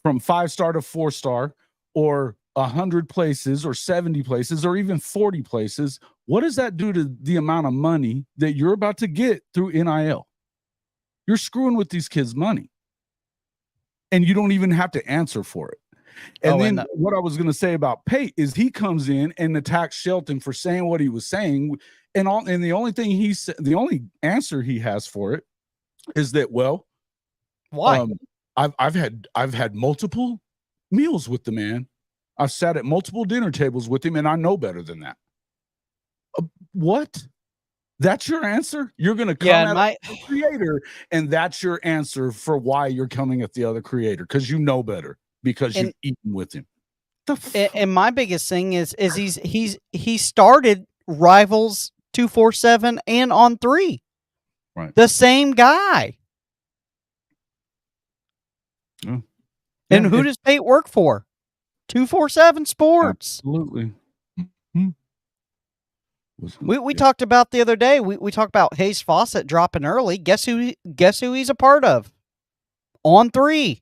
from 5-star to 4-star or 100 places or 70 places or even 40 places, what does that do to the amount of money that you're about to get through NIL? You're screwing with these kids' money. And you don't even have to answer for it. And what I was going to say about Pate is he comes in and attacks Shelton for saying what he was saying, and the only thing the only answer he has for it is that, well, why? I've had multiple meals with the man. I've sat at multiple dinner tables with him, and I know better than that. What? That's your answer? You're going to come at the creator, and that's your answer for why you're coming at the other creator, because you know better, because you've eaten with him. And my biggest thing is he started Rivals 247 and On3. Right. The same guy. Yeah. And who does Pate work for? 247 Sports. Absolutely. We talked about the other day. We talked about Hayes Fawcett dropping early. Guess who he's a part of? On3.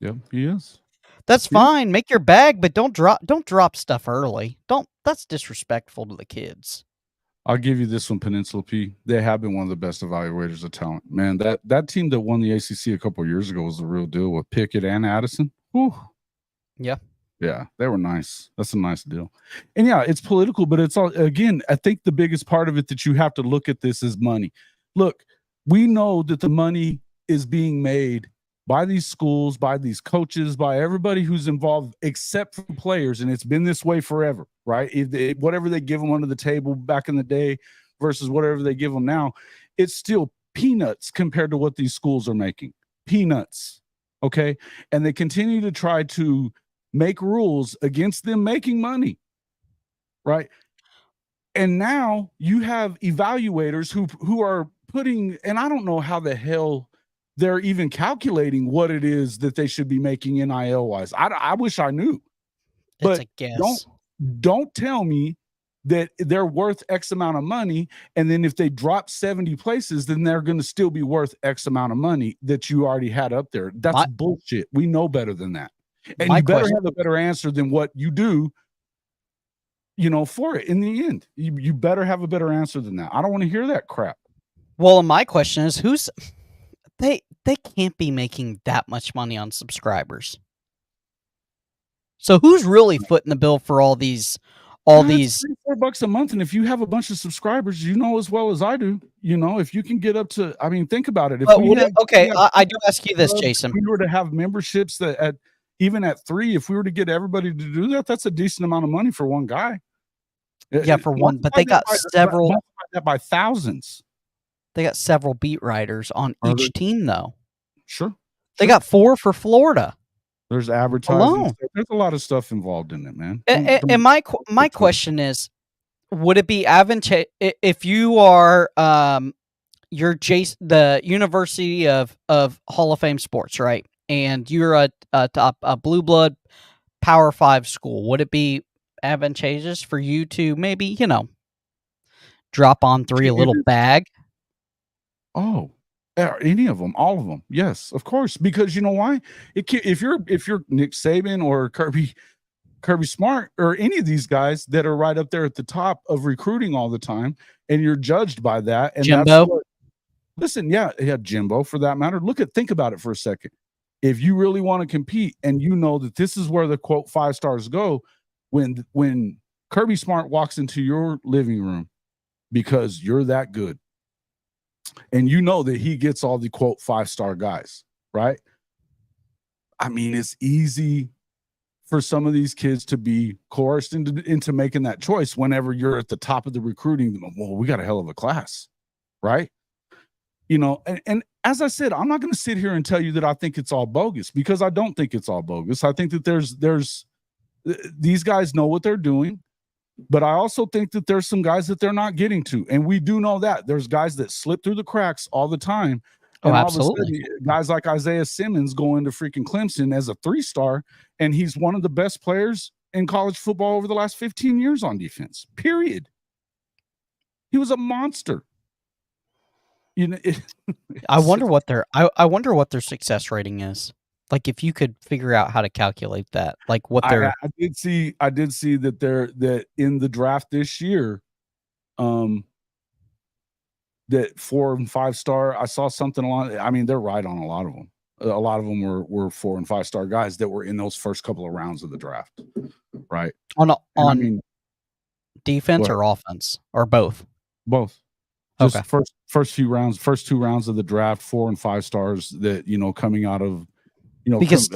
Yep, he is. That's fine. Make your bag, but don't drop stuff early. That's disrespectful to the kids. I'll give you this one, Peninsula P. They have been one of the best evaluators of talent. Man, that team that won the ACC a couple of years ago was the real deal with Pickett and Addison. Whew. Yeah. Yeah, they were nice. That's a nice deal. And yeah, it's political, but it's all, again, I think the biggest part of it that you have to look at this is money. Look, We know that the money is being made by these schools, by these coaches, by everybody who's involved, except for players, and it's been this way forever, right? Whatever they give them under the table back in the day versus whatever they give them now, it's still peanuts compared to what these schools are making. Peanuts, okay? And they continue to try to make rules against them making money, right? And now you have evaluators who are putting, and I don't know how the hell they're even calculating what it is that they should be making NIL wise. I wish I knew. But It's a guess. Don't tell me that they're worth X amount of money, and then if they drop 70 places, then they're going to still be worth X amount of money that you already had up there. That's bullshit. We know better than that. And you better have a better answer than what you do, for it in the end. You better have a better answer than that. I don't want to hear that crap. Well, my question is, they can't be making that much money on subscribers. So who's really footing the bill for all these $3-4 a month, and if you have a bunch of subscribers, as well as I do, if you can get up to, think about it. I do ask you this, Jason. If we were to have memberships that even at 3, if we were to get everybody to do that, that's a decent amount of money for one guy. Yeah, for one, but they got several by thousands. They got several beat writers on each team, though. Sure. They got 4 for Florida. There's advertising. There's a lot of stuff involved in it, man. And my question is, would it be advantageous if you are you're the University of Hall of Fame sports, right? And you're a blue blood Power 5 school? Would it be advantageous for you to maybe drop on 3 a little bag? Oh, any of them, all of them. Yes, of course. Because you know why? If you're Nick Saban or Kirby Smart or any of these guys that are right up there at the top of recruiting all the time, and you're judged by that, and Jimbo. Jimbo for that matter. Think about it for a second. If you really want to compete, and you know that this is where the quote 5 stars go, when Kirby Smart walks into your living room because you're that good, and you know that he gets all the quote 5-star guys, right? It's easy for some of these kids to be coerced into making that choice whenever you're at the top of the recruiting. Well, we got a hell of a class, right? And as I said, I'm not going to sit here and tell you that I think it's all bogus, because I don't think it's all bogus. I think that there's these guys know what they're doing. But I also think that there's some guys that they're not getting to. And we do know that. There's guys that slip through the cracks all the time. And absolutely. All of a sudden, guys like Isaiah Simmons go into freaking Clemson as a 3-star, and he's one of the best players in college football over the last 15 years on defense, period. He was a monster. I wonder what their success rating is. Like, if you could figure out how to calculate that, like what they're. I did see that in the draft this year, that 4 and 5-star. I saw something along. They're right on a lot of them. A lot of them were 4 and 5-star guys that were in those first couple of rounds of the draft, right? On defense or offense or both. Both. Just first 2 rounds of the draft, 4 and 5 stars that coming out of. Because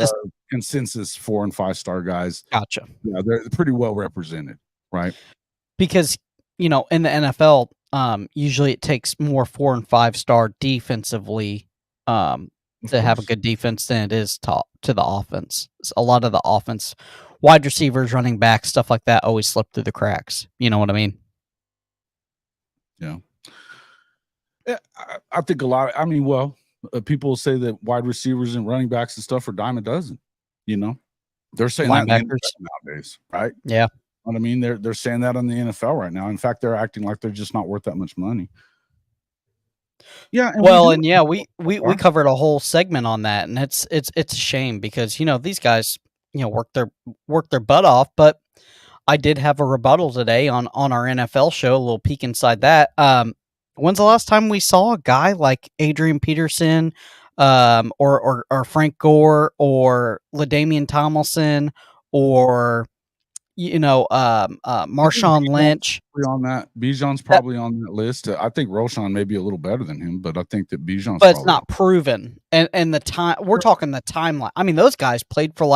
consensus 4 and 5-star guys. Gotcha. Yeah, they're pretty well represented, right? Because in the NFL, usually it takes more 4 and 5-star defensively to have a good defense than it is to the offense. A lot of the offense, wide receivers, running backs, stuff like that, always slip through the cracks. You know what I mean? Yeah. I think a lot. People say that wide receivers and running backs and stuff are dime a dozen. They're saying that nowadays, right? Yeah. What I mean, they're saying that on the NFL right now. In fact, they're acting like they're just not worth that much money. Yeah. We covered a whole segment on that, and it's a shame because these guys work their butt off. But I did have a rebuttal today on our NFL show, a little peek inside that. When's the last time we saw a guy like Adrian Peterson, or Frank Gore, or LaDainian Tomlinson, or Marshawn Lynch. On that, Bijan's probably on that list. I think Roshan may be a little better than him, but I think that Bijan's. But it's not proven. And the time we're talking the timeline. I mean, those guys played for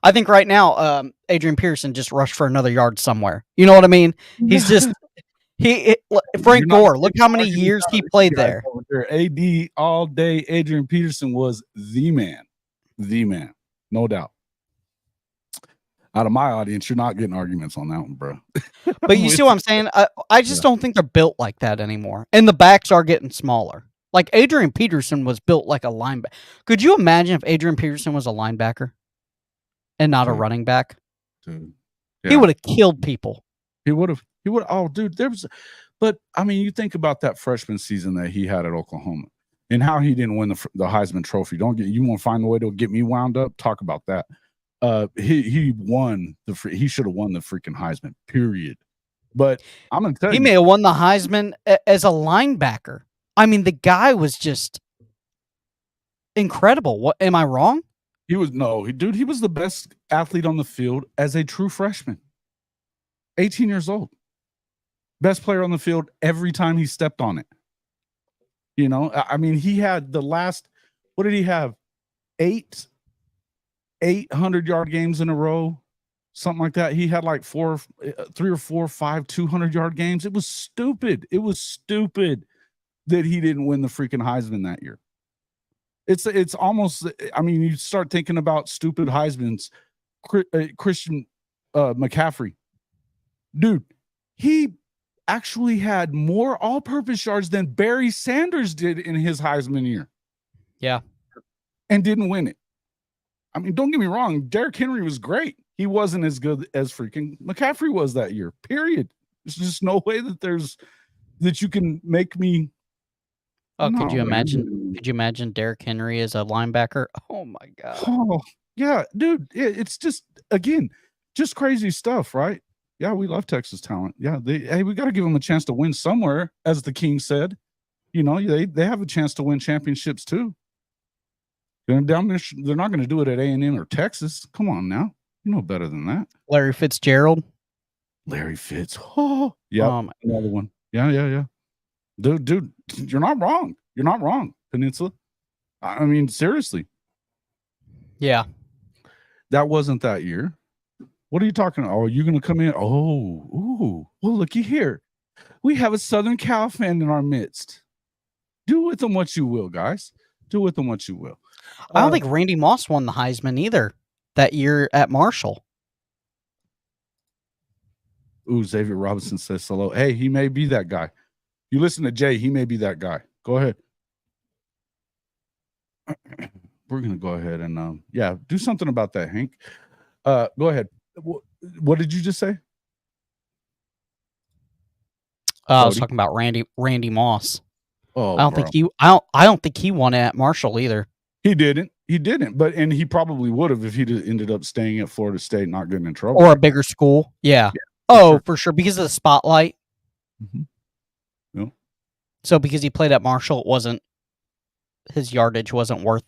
I think right now, Adrian Peterson just rushed for another yard somewhere. You know what I mean? He's just Frank Gore. Look how many years he played there. AD all day. Adrian Peterson was the man, no doubt. Out of my audience, you're not getting arguments on that one, bro. But you see what I'm saying? I just don't think they're built like that anymore. And the backs are getting smaller. Like Adrian Peterson was built like a linebacker. Could you imagine if Adrian Peterson was a linebacker and not a running back? Dude. Yeah. He would have killed people. He would. Oh, dude, but I mean, you think about that freshman season that he had at Oklahoma and how he didn't win the Heisman Trophy. You want to find a way to get me wound up? Talk about that. He won he should have won the freaking Heisman, period. But I'm gonna tell you, he may have won the Heisman as a linebacker. I mean, the guy was just incredible. What am I wrong? He was he was the best athlete on the field as a true freshman. 18 years old. Best player on the field every time he stepped on it. You know, I mean, he had what did he have? 800-yard games in a row, something like that. He had like 3 or 4, 5 200-yard games. It was stupid. It was stupid that he didn't win the freaking Heisman that year. It's almost, I mean, you start thinking about stupid Heismans. Christian McCaffrey. Dude, he actually had more all-purpose yards than Barry Sanders did in his Heisman year. Yeah. And didn't win it. I mean, don't get me wrong. Derrick Henry was great. He wasn't as good as freaking McCaffrey was that year, period. There's just no way that you can make me. Oh, could you imagine Derrick Henry as a linebacker? Oh my God. Oh, yeah, dude. It's just, again, just crazy stuff, right? Yeah, we love Texas talent. Yeah, we got to give them a chance to win somewhere, as the King said. You know, they have a chance to win championships too. They're not going to do it at A&M or Texas. Come on now, you know better than that. Larry Fitzgerald. Oh, yeah, another one. Yeah. Dude, you're not wrong. You're not wrong, Peninsula. I mean, seriously. Yeah, that wasn't that year. What are you talking about? Oh, are you going to come in? Oh, ooh. Well, looky here. We have a Southern Cal fan in our midst. Do with them what you will, guys. Do with them what you will. I don't think Randy Moss won the Heisman either that year at Marshall. Ooh, Xavier Robinson says hello. Hey, he may be that guy. You listen to Jay, he may be that guy. Go ahead. We're going to go ahead and, do something about that, Hank. Go ahead. What did you just say? I was talking about Randy Moss. Oh, I don't think he won it at Marshall either. He didn't, but he probably would have if he'd ended up staying at Florida State, not getting in trouble. Or a bigger school. Yeah. For sure. Because of the spotlight. Mm-hmm. Yeah. So because he played at Marshall, his yardage wasn't worth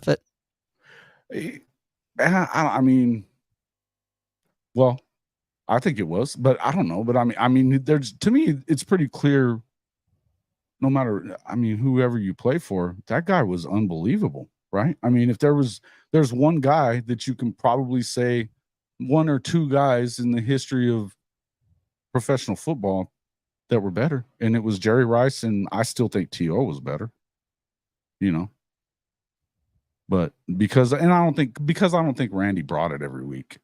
it. I mean, well, I think it was, but I don't know. But I mean, to me, it's pretty clear. No matter, whoever you play for, that guy was unbelievable, right? I mean, if there's one guy that you can probably say, one or two guys in the history of professional football that were better, and it was Jerry Rice, and I still think T.O. was better, you know. But because I don't think Randy brought it every week.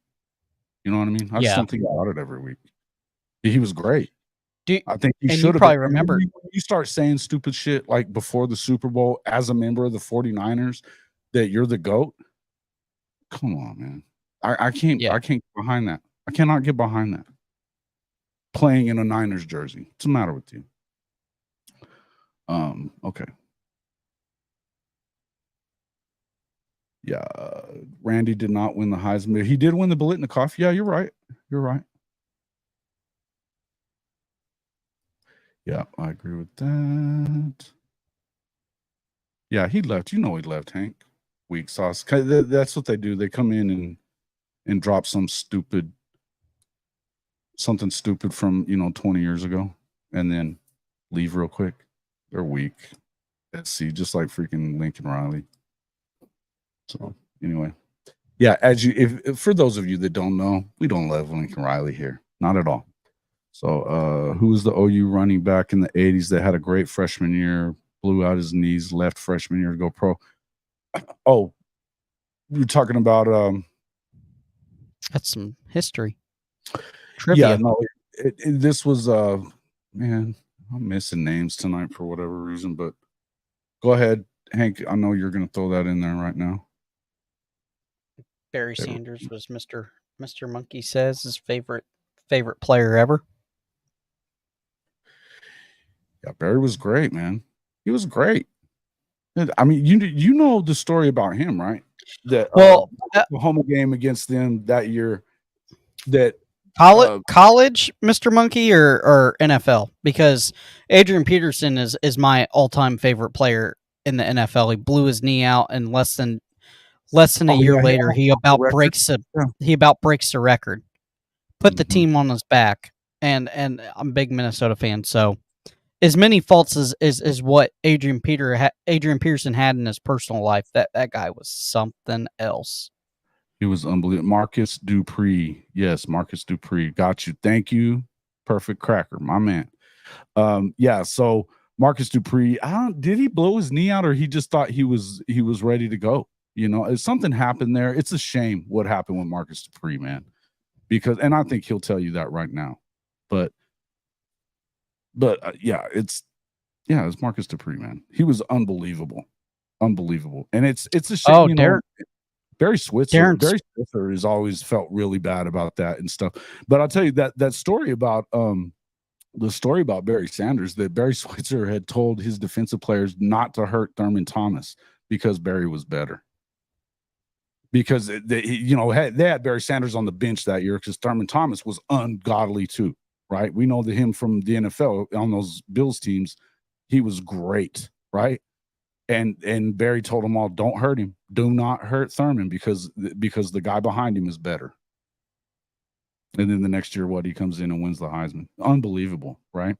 You know what I mean? I just don't think he brought it every week. He was great. I think he should have. Probably remember. When you start saying stupid shit like before the Super Bowl as a member of the 49ers that you're the GOAT. Come on, man. I can't get behind that. I cannot get behind that. Playing in a Niners jersey. What's the matter with you? Okay. Yeah, Randy did not win the Heisman. He did win the Biletnikoff. Yeah, you're right. You're right. Yeah, I agree with that. Yeah, he left. You know he left, Hank. Weak sauce. That's what they do. They come in and and drop something stupid from 20 years ago, and then leave real quick. They're weak. SC, just like freaking Lincoln Riley. So anyway, yeah. If for those of you that don't know, we don't love Lincoln Riley here, not at all. So who was the OU running back in the 80s that had a great freshman year, blew out his knees, left freshman year to go pro? Oh, you're talking about that's some history trivia. Yeah, no, this was man, I'm missing names tonight for whatever reason, but go ahead, Hank. I know you're going to throw that in there right now. Barry Sanders was Mr. Monkey says his favorite player ever. Yeah, Barry was great, man. He was great. I mean, you know the story about him, right? That Oklahoma game against them that year. That college, Mr. Monkey, or NFL? Because Adrian Peterson is my all-time favorite player in the NFL. He blew his knee out, and less than a year later, he about breaks the record. Put the team on his back, and I'm a big Minnesota fan, so as many faults as what Adrian Peterson had in his personal life, that guy was something else. He was unbelievable. Marcus Dupree. Yes, Marcus Dupree. Got you. Thank you. Perfect cracker, my man. Yeah, so Marcus Dupree, did he blow his knee out, or he just thought he was ready to go? If something happened there, it's a shame what happened with Marcus Dupree, man. And I think he'll tell you that right now. But yeah, it's Marcus Dupree, man. He was unbelievable. And it's a shame, Barry Switzer has always felt really bad about that and stuff. But I'll tell you that story about Barry Sanders, that Barry Switzer had told his defensive players not to hurt Thurman Thomas because Barry was better. Because they had Barry Sanders on the bench that year because Thurman Thomas was ungodly too, right? We know him from the NFL on those Bills teams. He was great, right? And Barry told them all, don't hurt him. Do not hurt Thurman because the guy behind him is better. And then the next year, he comes in and wins the Heisman. Unbelievable, right?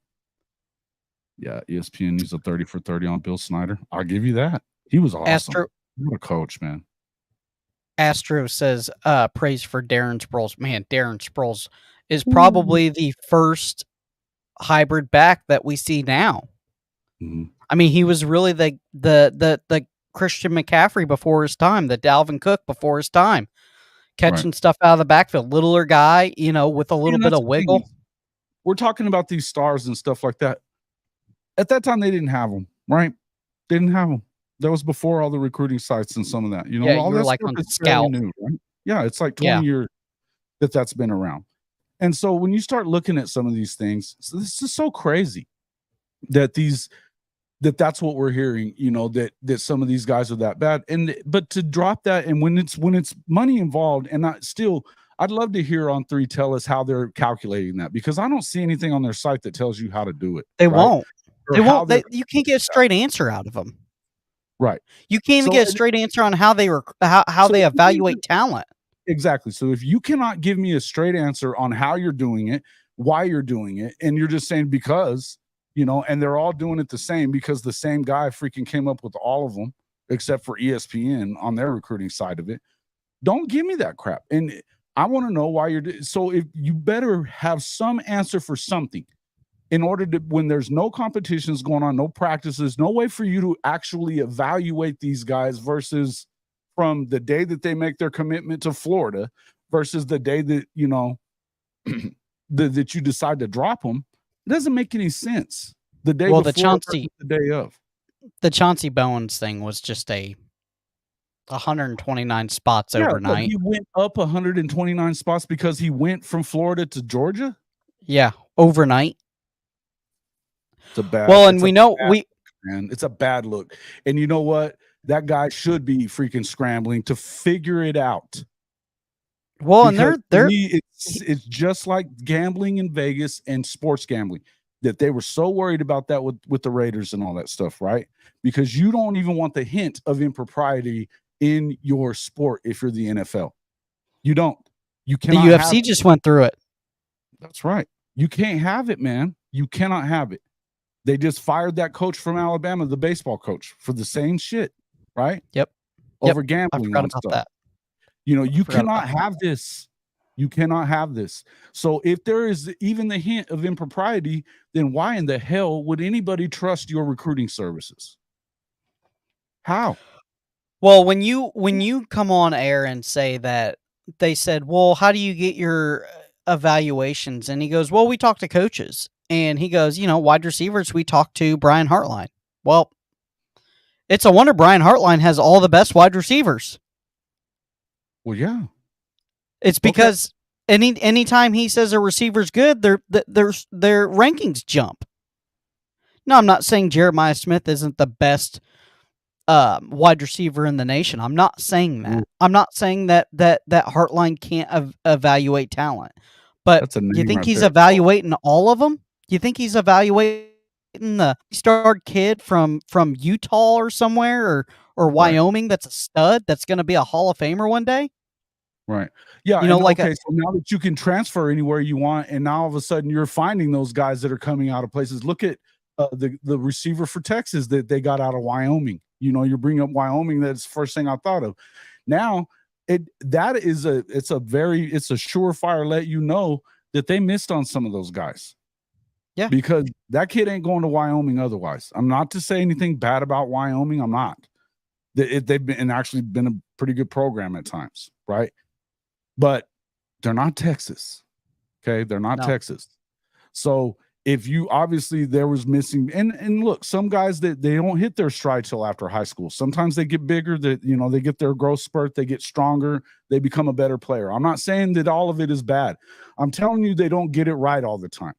Yeah, ESPN needs a 30 for 30 on Bill Snyder. I'll give you that. He was awesome. What a coach, man. Astro says praise for Darren Sproles. Man, Darren Sproles is probably the first hybrid back that we see now. Mm-hmm. I mean, he was really the Christian McCaffrey before his time, the Dalvin Cook before his time, catching stuff out of the backfield. Littler guy, with a little bit of wiggle. We're talking about these stars and stuff like that. At that time, they didn't have them, right? They didn't have them. That was before all the recruiting sites and some of that. All you were that like stuff on is Scout. new, right? Yeah, it's like 20 years that's been around. And so when you start looking at some of these things, this is so crazy that's what we're hearing, that some of these guys are that bad. But to drop that, and when it's money involved, and I'd love to hear on 3 tell us how they're calculating that, because I don't see anything on their site that tells you how to do it. They won't. You can't get a straight answer out of them. Right. You can't even get a straight answer on how they they evaluate talent. Exactly. So if you cannot give me a straight answer on how you're doing it, why you're doing it, and you're just saying because, and they're all doing it the same because the same guy freaking came up with all of them except for ESPN on their recruiting side of it, don't give me that crap. And I want to know why you're doing. So if you better have some answer for something, in order to, when there's no competitions going on, no practices, no way for you to actually evaluate these guys versus from the day that they make their commitment to Florida versus the day that, that you decide to drop them, it doesn't make any sense. The day before, the day of. The Chauncey Bowens thing was just 129 spots overnight. He went up 129 spots because he went from Florida to Georgia? Yeah, overnight. It's a bad. It's a bad look. And you know what? That guy should be freaking scrambling to figure it out. Well, because and it's just like gambling in Vegas and sports gambling, that they were so worried about that with the Raiders and all that stuff, right? Because you don't even want the hint of impropriety in your sport if you're the NFL. You don't. You The cannot UFC just went through it. That's right. You can't have it, man. You cannot have it. They just fired that coach from Alabama, the baseball coach, for the same shit, right? Yep. Over I gambling forgot on about stuff. that. You know, you forgot cannot about have this. You cannot have this. So if there is even the hint of impropriety, then why in the hell would anybody trust your recruiting services? How? Well, when you come on air and say that, they said, well, how do you get your evaluations? And he goes, well, we talk to coaches. And he goes, wide receivers, we talk to Brian Hartline. Well, it's a wonder Brian Hartline has all the best wide receivers. Well, yeah. It's because anytime he says a receiver's good, their rankings jump. No, I'm not saying Jeremiah Smith isn't the best wide receiver in the nation. I'm not saying that. I'm not saying that Hartline can't evaluate talent. But That's a you name think right he's there. evaluating all of them? You think he's evaluating the star kid from Utah or somewhere or Wyoming that's a stud that's going to be a Hall of Famer one day? Right. Yeah. So now that you can transfer anywhere you want, and now all of a sudden you're finding those guys that are coming out of places. Look at the receiver for Texas that they got out of Wyoming. You're bringing up Wyoming. That's the first thing I thought of. Now it's a surefire let you know that they missed on some of those guys. Yeah. Because that kid ain't going to Wyoming otherwise. I'm not to say anything bad about Wyoming. I'm not. They've been a pretty good program at times, right? But they're not Texas. Okay. They're not Texas. So if you obviously there was missing and look, some guys that they don't hit their stride till after high school. Sometimes they get bigger, that they get their growth spurt, they get stronger, they become a better player. I'm not saying that all of it is bad. I'm telling you they don't get it right all the time.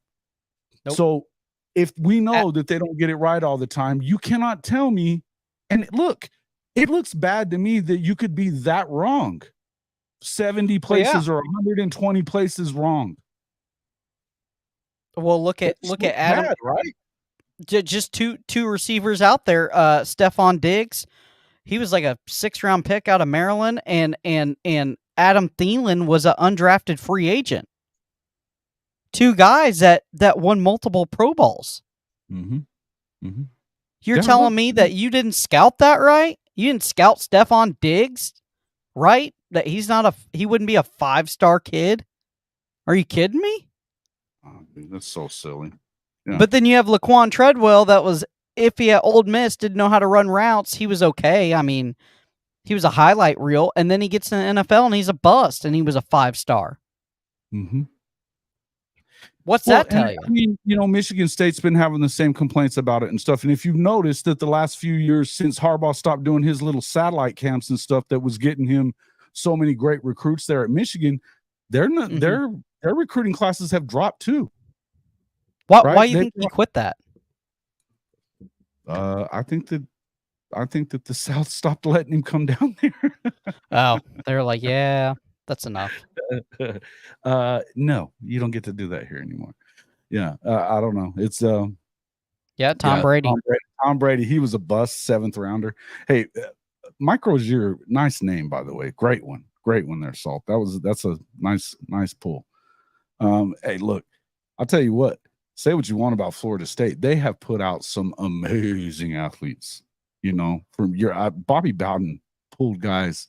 Nope. So if we know that they don't get it right all the time, you cannot tell me. And look, it looks bad to me that you could be that wrong. 70 places or 120 places wrong. Well, look at Adam, bad, right? Just two receivers out there. Stephon Diggs, he was like a 6th-round pick out of Maryland, and Adam Thielen was an undrafted free agent. Two guys that won multiple Pro Bowls. Mm-hmm. Mm-hmm. You're telling me that you didn't scout that right? You didn't scout Stephon Diggs, right? That he wouldn't be a 5-star kid? Are you kidding me? Oh, dude, that's so silly. Yeah. But then you have Laquan Treadwell that was iffy at Ole Miss, didn't know how to run routes. He was okay. I mean, he was a highlight reel, and then he gets in the NFL and he's a bust, and he was a 5-star. Mm-hmm. What's that tell you? I mean, Michigan State's been having the same complaints about it and stuff. And if you've noticed that the last few years since Harbaugh stopped doing his little satellite camps and stuff that was getting him so many great recruits there at Michigan, their recruiting classes have dropped too. Why do you think he quit that? I think that the South stopped letting him come down there. Oh, they were like, yeah, that's enough. No, you don't get to do that here anymore. Yeah, I don't know. It's Tom Brady. Tom Brady, he was a bust, 7th rounder. Hey, Mike Rozier, nice name by the way. Great one there, Salt. That's a nice pull. Hey, look, I'll tell you what. Say what you want about Florida State. They have put out some amazing athletes. From Bobby Bowden pulled guys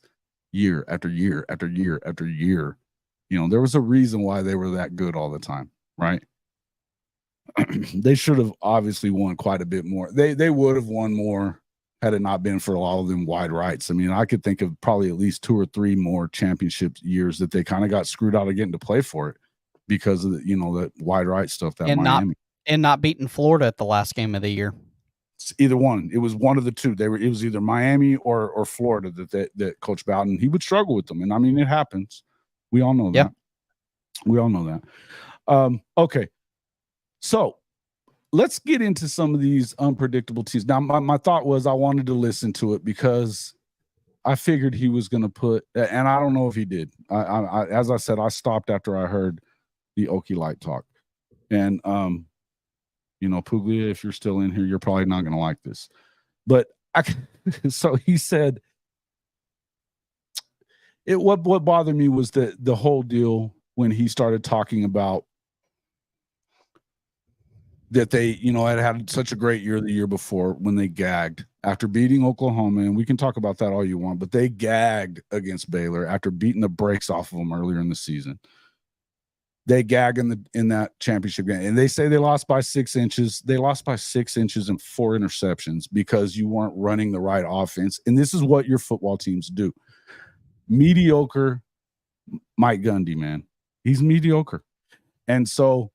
year after year after year after year. There was a reason why they were that good all the time, right? They should have obviously won quite a bit more. They would have won more had it not been for a lot of them wide rights. I mean, I could think of probably at least 2 or 3 more championship years that they kind of got screwed out of getting to play for it because of that wide right stuff that Miami not beating Florida at the last game of the year. It's either one. It was one of the two. It was either Miami or Florida that Coach Bowden, he would struggle with them. And I mean, it happens. We all know that. We all know that. Okay. So let's get into some of these unpredictable teams. Now, my thought was I wanted to listen to it because I figured he was going to put, and I don't know if he did. I as I said, I stopped after I heard the Okie Light talk. And, Puglia, if you're still in here, you're probably not going to like this. But so he said, What bothered me was the whole deal when he started talking about that they, had such a great year the year before when they gagged after beating Oklahoma, and we can talk about that all you want, but they gagged against Baylor after beating the brakes off of them earlier in the season. They gag in that championship game, and they say they lost by 6 inches. They lost by 6 inches and 4 interceptions because you weren't running the right offense. And this is what your football teams do. Mediocre Mike Gundy, man. He's mediocre. And so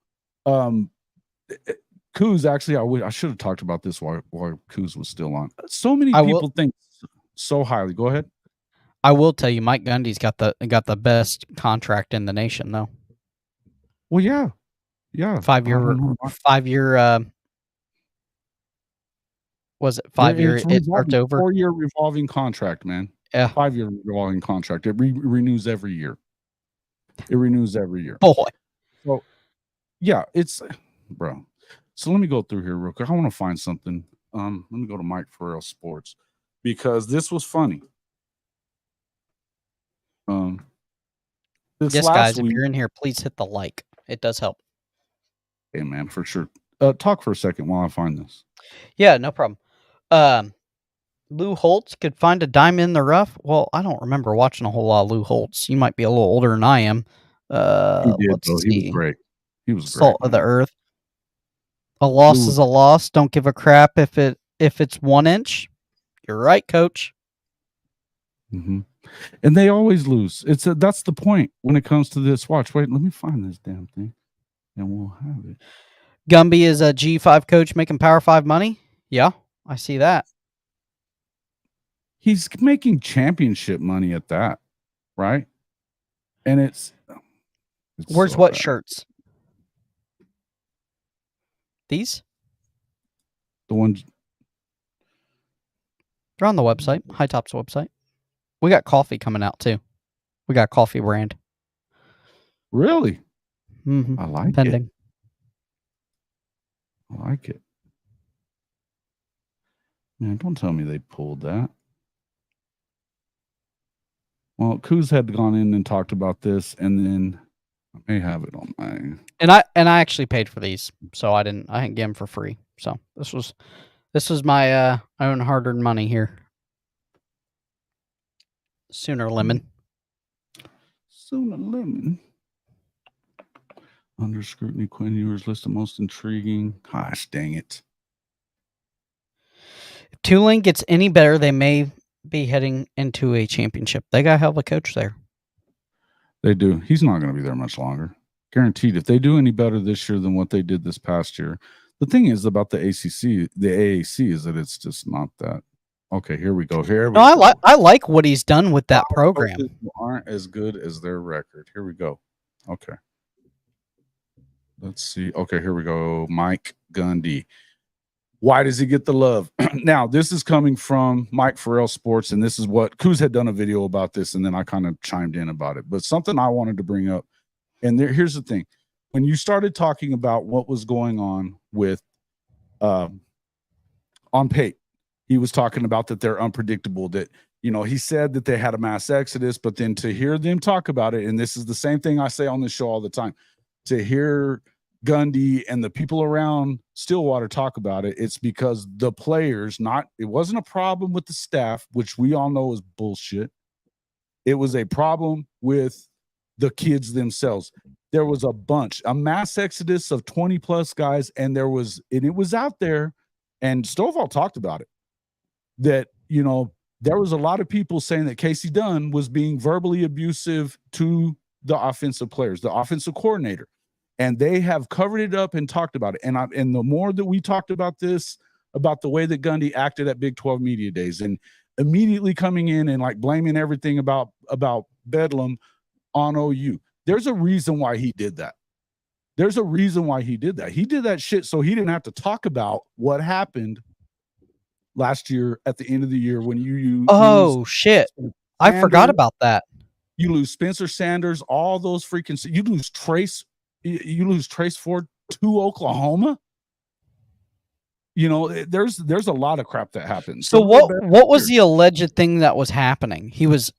Couz, actually, I should have talked about this while Couz was still on. So many people think so highly. Go ahead. I will tell you, Mike Gundy's got the best contract in the nation, though. Well, yeah. 5 year. Was it 5 year? It starts over. 4-year revolving contract, man. Yeah. 5-year revolving contract. It renews every year. Boy. So, yeah, it's bro. So let me go through here real quick. I want to find something. Let me go to Mike Farrell Sports because this was funny. Yes, guys, if you're in here, please hit the like. It does help. Hey, man, for sure. Talk for a second while I find this. Yeah, no problem. Lou Holtz could find a diamond in the rough. Well, I don't remember watching a whole lot of Lou Holtz. You might be a little older than I am. He was great. He was Salt great, of the earth. A loss is a loss. Don't give a crap if it's 1 inch. You're right, coach. Mm-hmm. And they always lose. That's the point when it comes to this. Watch, wait, let me find this damn thing, and we'll have it. Gumby is a G5 coach making Power 5 money. Yeah, I see that. He's making championship money at that, right? And it's where's so what bad. Shirts? These? The ones they're on the website, High Top's website. We got coffee coming out too. We got coffee brand. Really? Mm-hmm. I like Pending. it. I like it. Man, don't tell me they pulled that. Well, Couz had gone in and talked about this, and then I may have it on my. And I actually paid for these, so I didn't get them for free. So this was my own hard-earned money here. Sooner lemon. Under scrutiny, Quinn Ewers list the most intriguing. Gosh, dang it. If Tulane gets any better, they may be heading into a championship. They got a hell of a coach there. They do. He's not going to be there much longer. Guaranteed. If they do any better this year than what they did this past year. The thing is about the ACC, the AAC, is that it's just not that. Okay, here we go. I like what he's done with that program. Aren't as good as their record. Here we go. Okay. Let's see. Okay, here we go. Mike Gundy. Why does he get the love? Now, this is coming from Mike Farrell Sports, and this is what Couz had done a video about this, and then I kind of chimed in about it. But something I wanted to bring up, and here's the thing. When you started talking about what was going on with on Pate, he was talking about that they're unpredictable, that, he said that they had a mass exodus, but then to hear them talk about it, and this is the same thing I say on this show all the time, to hear Gundy and the people around Stillwater talk about it, it's because the players, it wasn't a problem with the staff, which we all know is bullshit. It was a problem with the kids themselves. There was a mass exodus of 20 plus guys, and it was out there, and Stovall talked about it, that, there was a lot of people saying that Casey Dunn was being verbally abusive to the offensive players, the offensive coordinator. And they have covered it up and talked about it. And the more that we talked about this, about the way that Gundy acted at Big 12 Media Days and immediately coming in and like blaming everything about Bedlam on OU, there's a reason why he did that. There's a reason why he did that. He did that shit so he didn't have to talk about what happened last year at the end of the year when you shit. I forgot about that. You lose Spencer Sanders, all those freaking, you lose Trace Ford to Oklahoma. There's a lot of crap that happens. So what was the alleged thing that was happening? He was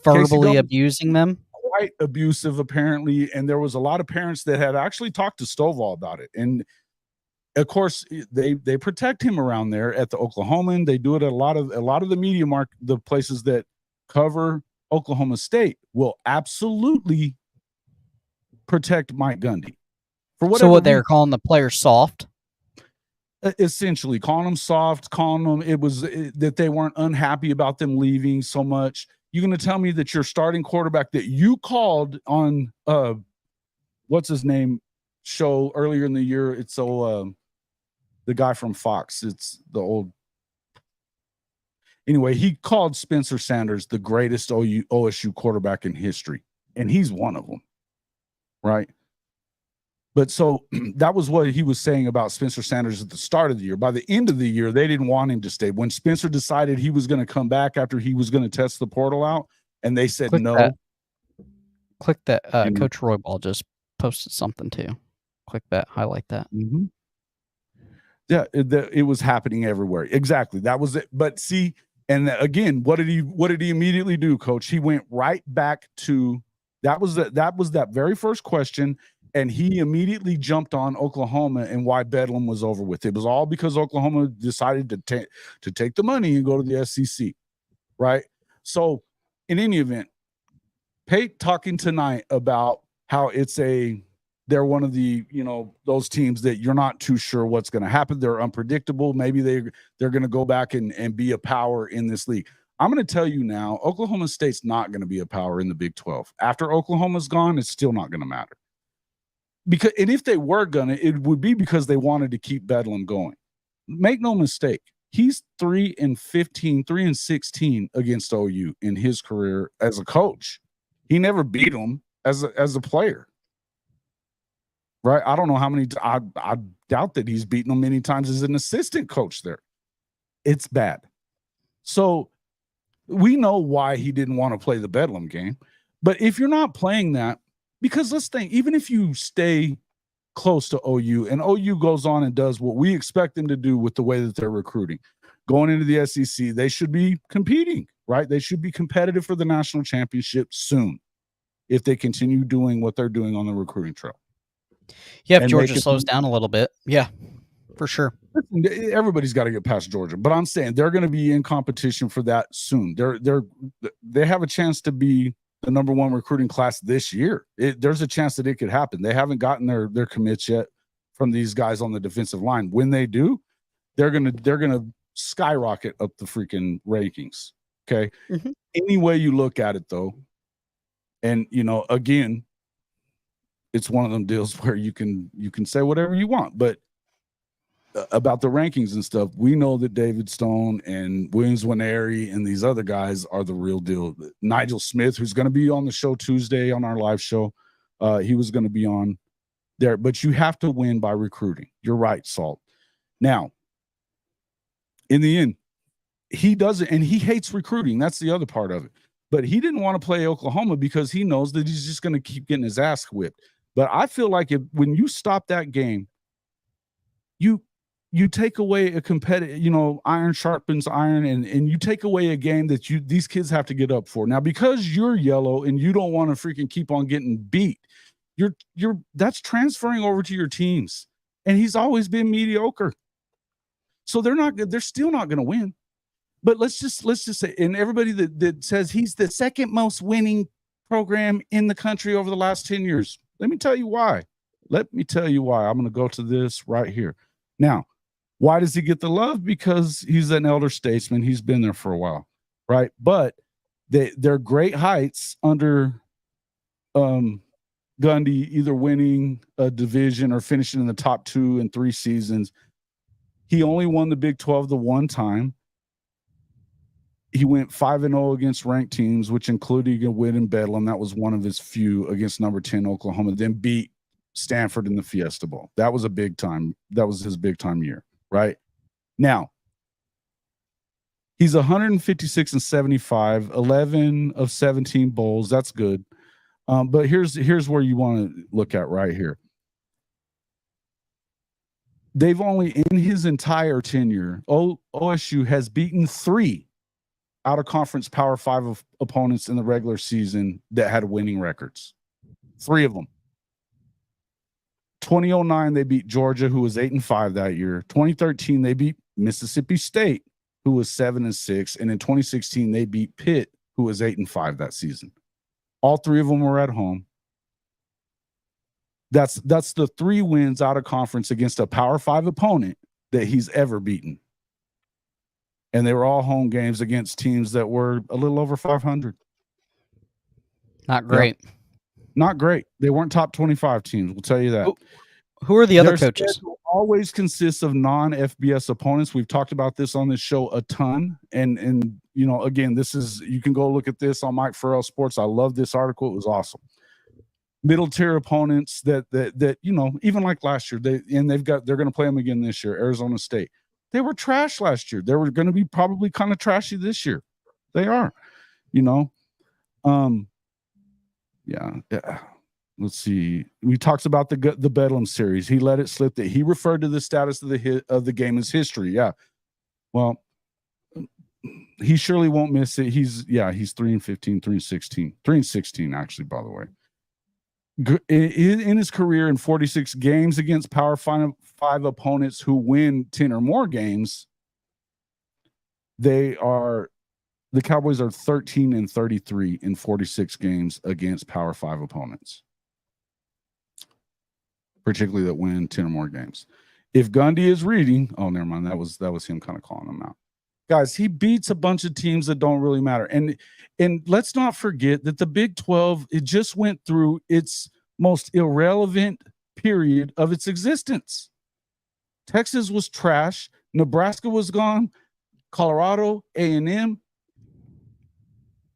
verbally abusing them. Quite abusive, apparently, and there was a lot of parents that had actually talked to Stovall about it. And of course, they protect him around there at the Oklahoman. They do it at a lot of the media the places that cover Oklahoma State will absolutely protect Mike Gundy for whatever. So what they're calling the players soft? Essentially calling them soft, calling them that they weren't unhappy about them leaving so much. You're going to tell me that your starting quarterback that you called on what's his name show earlier in the year, it's the guy from Fox, it's the old, anyway, he called Spencer Sanders the greatest OSU quarterback in history, and he's one of them, right? But so that was what he was saying about Spencer Sanders at the start of the year. By the end of the year, they didn't want him to stay. When Spencer decided he was going to come back after he was going to test the portal out, and they said no. Click that. Coach Roybal just posted something too. Click that. Highlight that. Mm-hmm. Yeah, it was happening everywhere. Exactly. That was it. But see, and again, what did he immediately do, Coach? He went right back to that was that very first question. And he immediately jumped on Oklahoma and why Bedlam was over with. It was all because Oklahoma decided to take the money and go to the SEC, right? So, in any event, Pate talking tonight about how they're one of the, those teams that you're not too sure what's going to happen. They're unpredictable. Maybe they're going to go back and be a power in this league. I'm going to tell you now, Oklahoma State's not going to be a power in the Big 12. After Oklahoma's gone, it's still not going to matter. And if they were it would be because they wanted to keep Bedlam going. Make no mistake, he's 3-15, 3-16 against OU in his career as a coach. He never beat them as a player, right? I don't know how many. I doubt that he's beaten them many times as an assistant coach there. It's bad. So we know why he didn't want to play the Bedlam game. But if you're not playing that, because let's think, even if you stay close to OU and OU goes on and does what we expect them to do with the way that they're recruiting, going into the SEC, they should be competing, right? They should be competitive for the national championship soon if they continue doing what they're doing on the recruiting trail. Yeah, if Georgia slows down a little bit. Yeah, for sure. Everybody's got to get past Georgia, but I'm saying they're going to be in competition for that soon. They have a chance to be the number one recruiting class this year. There's a chance that it could happen. They haven't gotten their commits yet from these guys on the defensive line. When they do, they're gonna skyrocket up the freaking rankings. Okay. Mm-hmm. Any way you look at it, though, and again, it's one of them deals where you can say whatever you want, but about the rankings and stuff, we know that David Stone and Williams Winery and these other guys are the real deal. Nigel Smith, who's going to be on the show Tuesday on our live show, he was going to be on there. But you have to win by recruiting. You're right, Salt. Now, in the end, he doesn't, and he hates recruiting. That's the other part of it. But he didn't want to play Oklahoma because he knows that he's just going to keep getting his ass whipped. But I feel like when you stop that game, you take away a competitive, iron sharpens iron, and you take away a game that these kids have to get up for. Now, because you're yellow and you don't want to freaking keep on getting beat, that's transferring over to your teams. And he's always been mediocre. So they're still not going to win. But let's just say, and everybody that says he's the second most winning program in the country over the last 10 years. Let me tell you why. I'm going to go to this right here. Now, why does he get the love? Because he's an elder statesman. He's been there for a while, right? But they're great heights under Gundy, either winning a division or finishing in the top 2 in 3 seasons. He only won the Big 12 the one time. He went 5-0 against ranked teams, which included a win in Bedlam. That was one of his few against number 10 Oklahoma. Then beat Stanford in the Fiesta Bowl. That was a big time. That was his big time year. Right now, he's 156-75, 11 of 17 bowls. That's good. But here's where you want to look at right here. They've only in his entire tenure, OSU has beaten 3 out of conference Power 5 opponents in the regular season that had winning records. 3 of them. 2009, they beat Georgia, who was 8-5 that year. 2013, they beat Mississippi State, who was 7-6. And in 2016, they beat Pitt, who was 8-5 that season. All 3 of them were at home. That's the 3 wins out of conference against a Power 5 opponent that he's ever beaten. And they were all home games against teams that were a little over 500. Not great. Yep. Not great. They weren't top 25 teams. We'll tell you that. Who are the other Their coaches? schedule always consists of non-FBS opponents. We've talked about this on this show a ton. And you know, again, this is, you can go look at this on Mike Farrell Sports. I love this article. It was awesome. Middle tier opponents that you know, even like last year, they're going to play them again this year. Arizona State. They were trash last year. They were going to be probably kind of trashy this year. They are, you know. Yeah. Let's see. We talked about the Bedlam series. He let it slip that he referred to the status of the game as history. Yeah. Well, he surely won't miss it. He's 3-15, 3-16, 3-16 actually, by the way. In his career in 46 games against Power 5 opponents who win 10 or more games, the Cowboys are 13-33 in 46 games against Power 5 opponents, particularly that win 10 or more games. If Gundy is reading, oh, never mind. That was him kind of calling them out. Guys, he beats a bunch of teams that don't really matter. And let's not forget that the Big 12, it just went through its most irrelevant period of its existence. Texas was trash. Nebraska was gone. Colorado, A&M,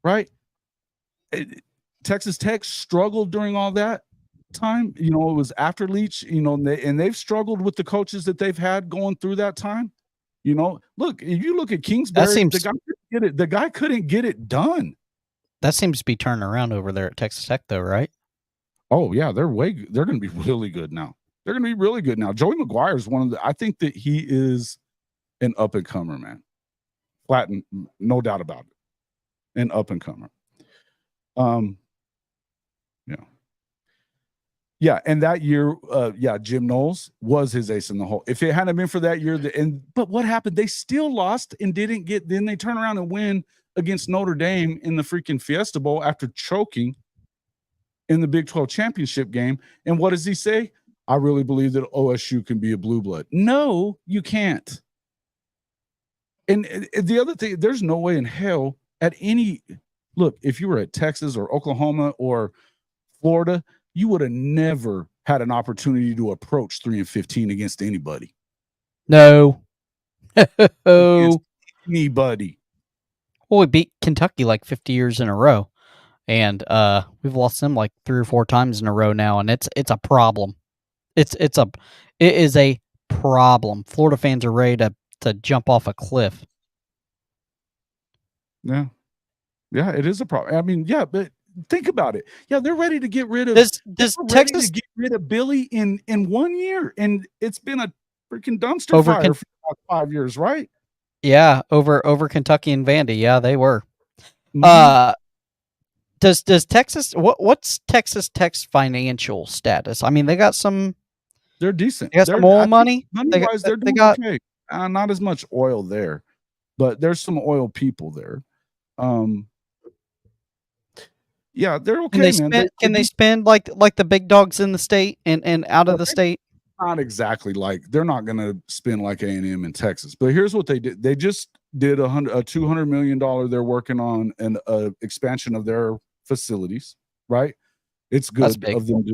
right? Texas Tech struggled during all that time. You know, it was after Leach, you know, and they've struggled with the coaches that they've had going through that time. You know, look, if you look at Kingsbury, the guy couldn't get it done. That seems to be turning around over there at Texas Tech, though, right? Oh yeah, they're going to be really good now. They're going to be really good now. Joey McGuire is I think that he is an up and comer, man. Flatten, no doubt about it. An up and comer. Yeah, and that year, Jim Knowles was his ace in the hole. If it hadn't been for that year, but what happened? They still lost and didn't get. Then they turn around and win against Notre Dame in the freaking Fiesta Bowl after choking in the Big 12 championship game. And what does he say? I really believe that OSU can be a blue blood. No, you can't. And the other thing, there's no way in hell at any look. If you were at Texas or Oklahoma or Florida, you would have never had an opportunity to approach 3-15 against anybody. No. Against anybody. Well, we beat Kentucky like 50 years in a row. And we've lost them like 3 or 4 times in a row now, and it's a problem. It is a problem. Florida fans are ready to jump off a cliff. Yeah. Yeah, it is a problem. I mean, yeah, but think about it. Yeah, they're ready to get rid of Does Texas get rid of Billy in 1 year, and it's been a freaking dumpster fire for about 5 years, right? Yeah, over Kentucky and Vandy. Yeah, they were. Mhm. Does Texas what's Texas Tech's financial status? I mean, they got some. They're decent. They got some oil money. Money-wise, they're doing okay. Not as much oil there, but there's some oil people there. Yeah, they're okay, man. Can they spend like the big dogs in the state and out of the state? Not exactly like they're not going to spend like A&M in Texas, but here's what they did. They just did a $200 million. They're working on an expansion of their facilities, right? It's good of them.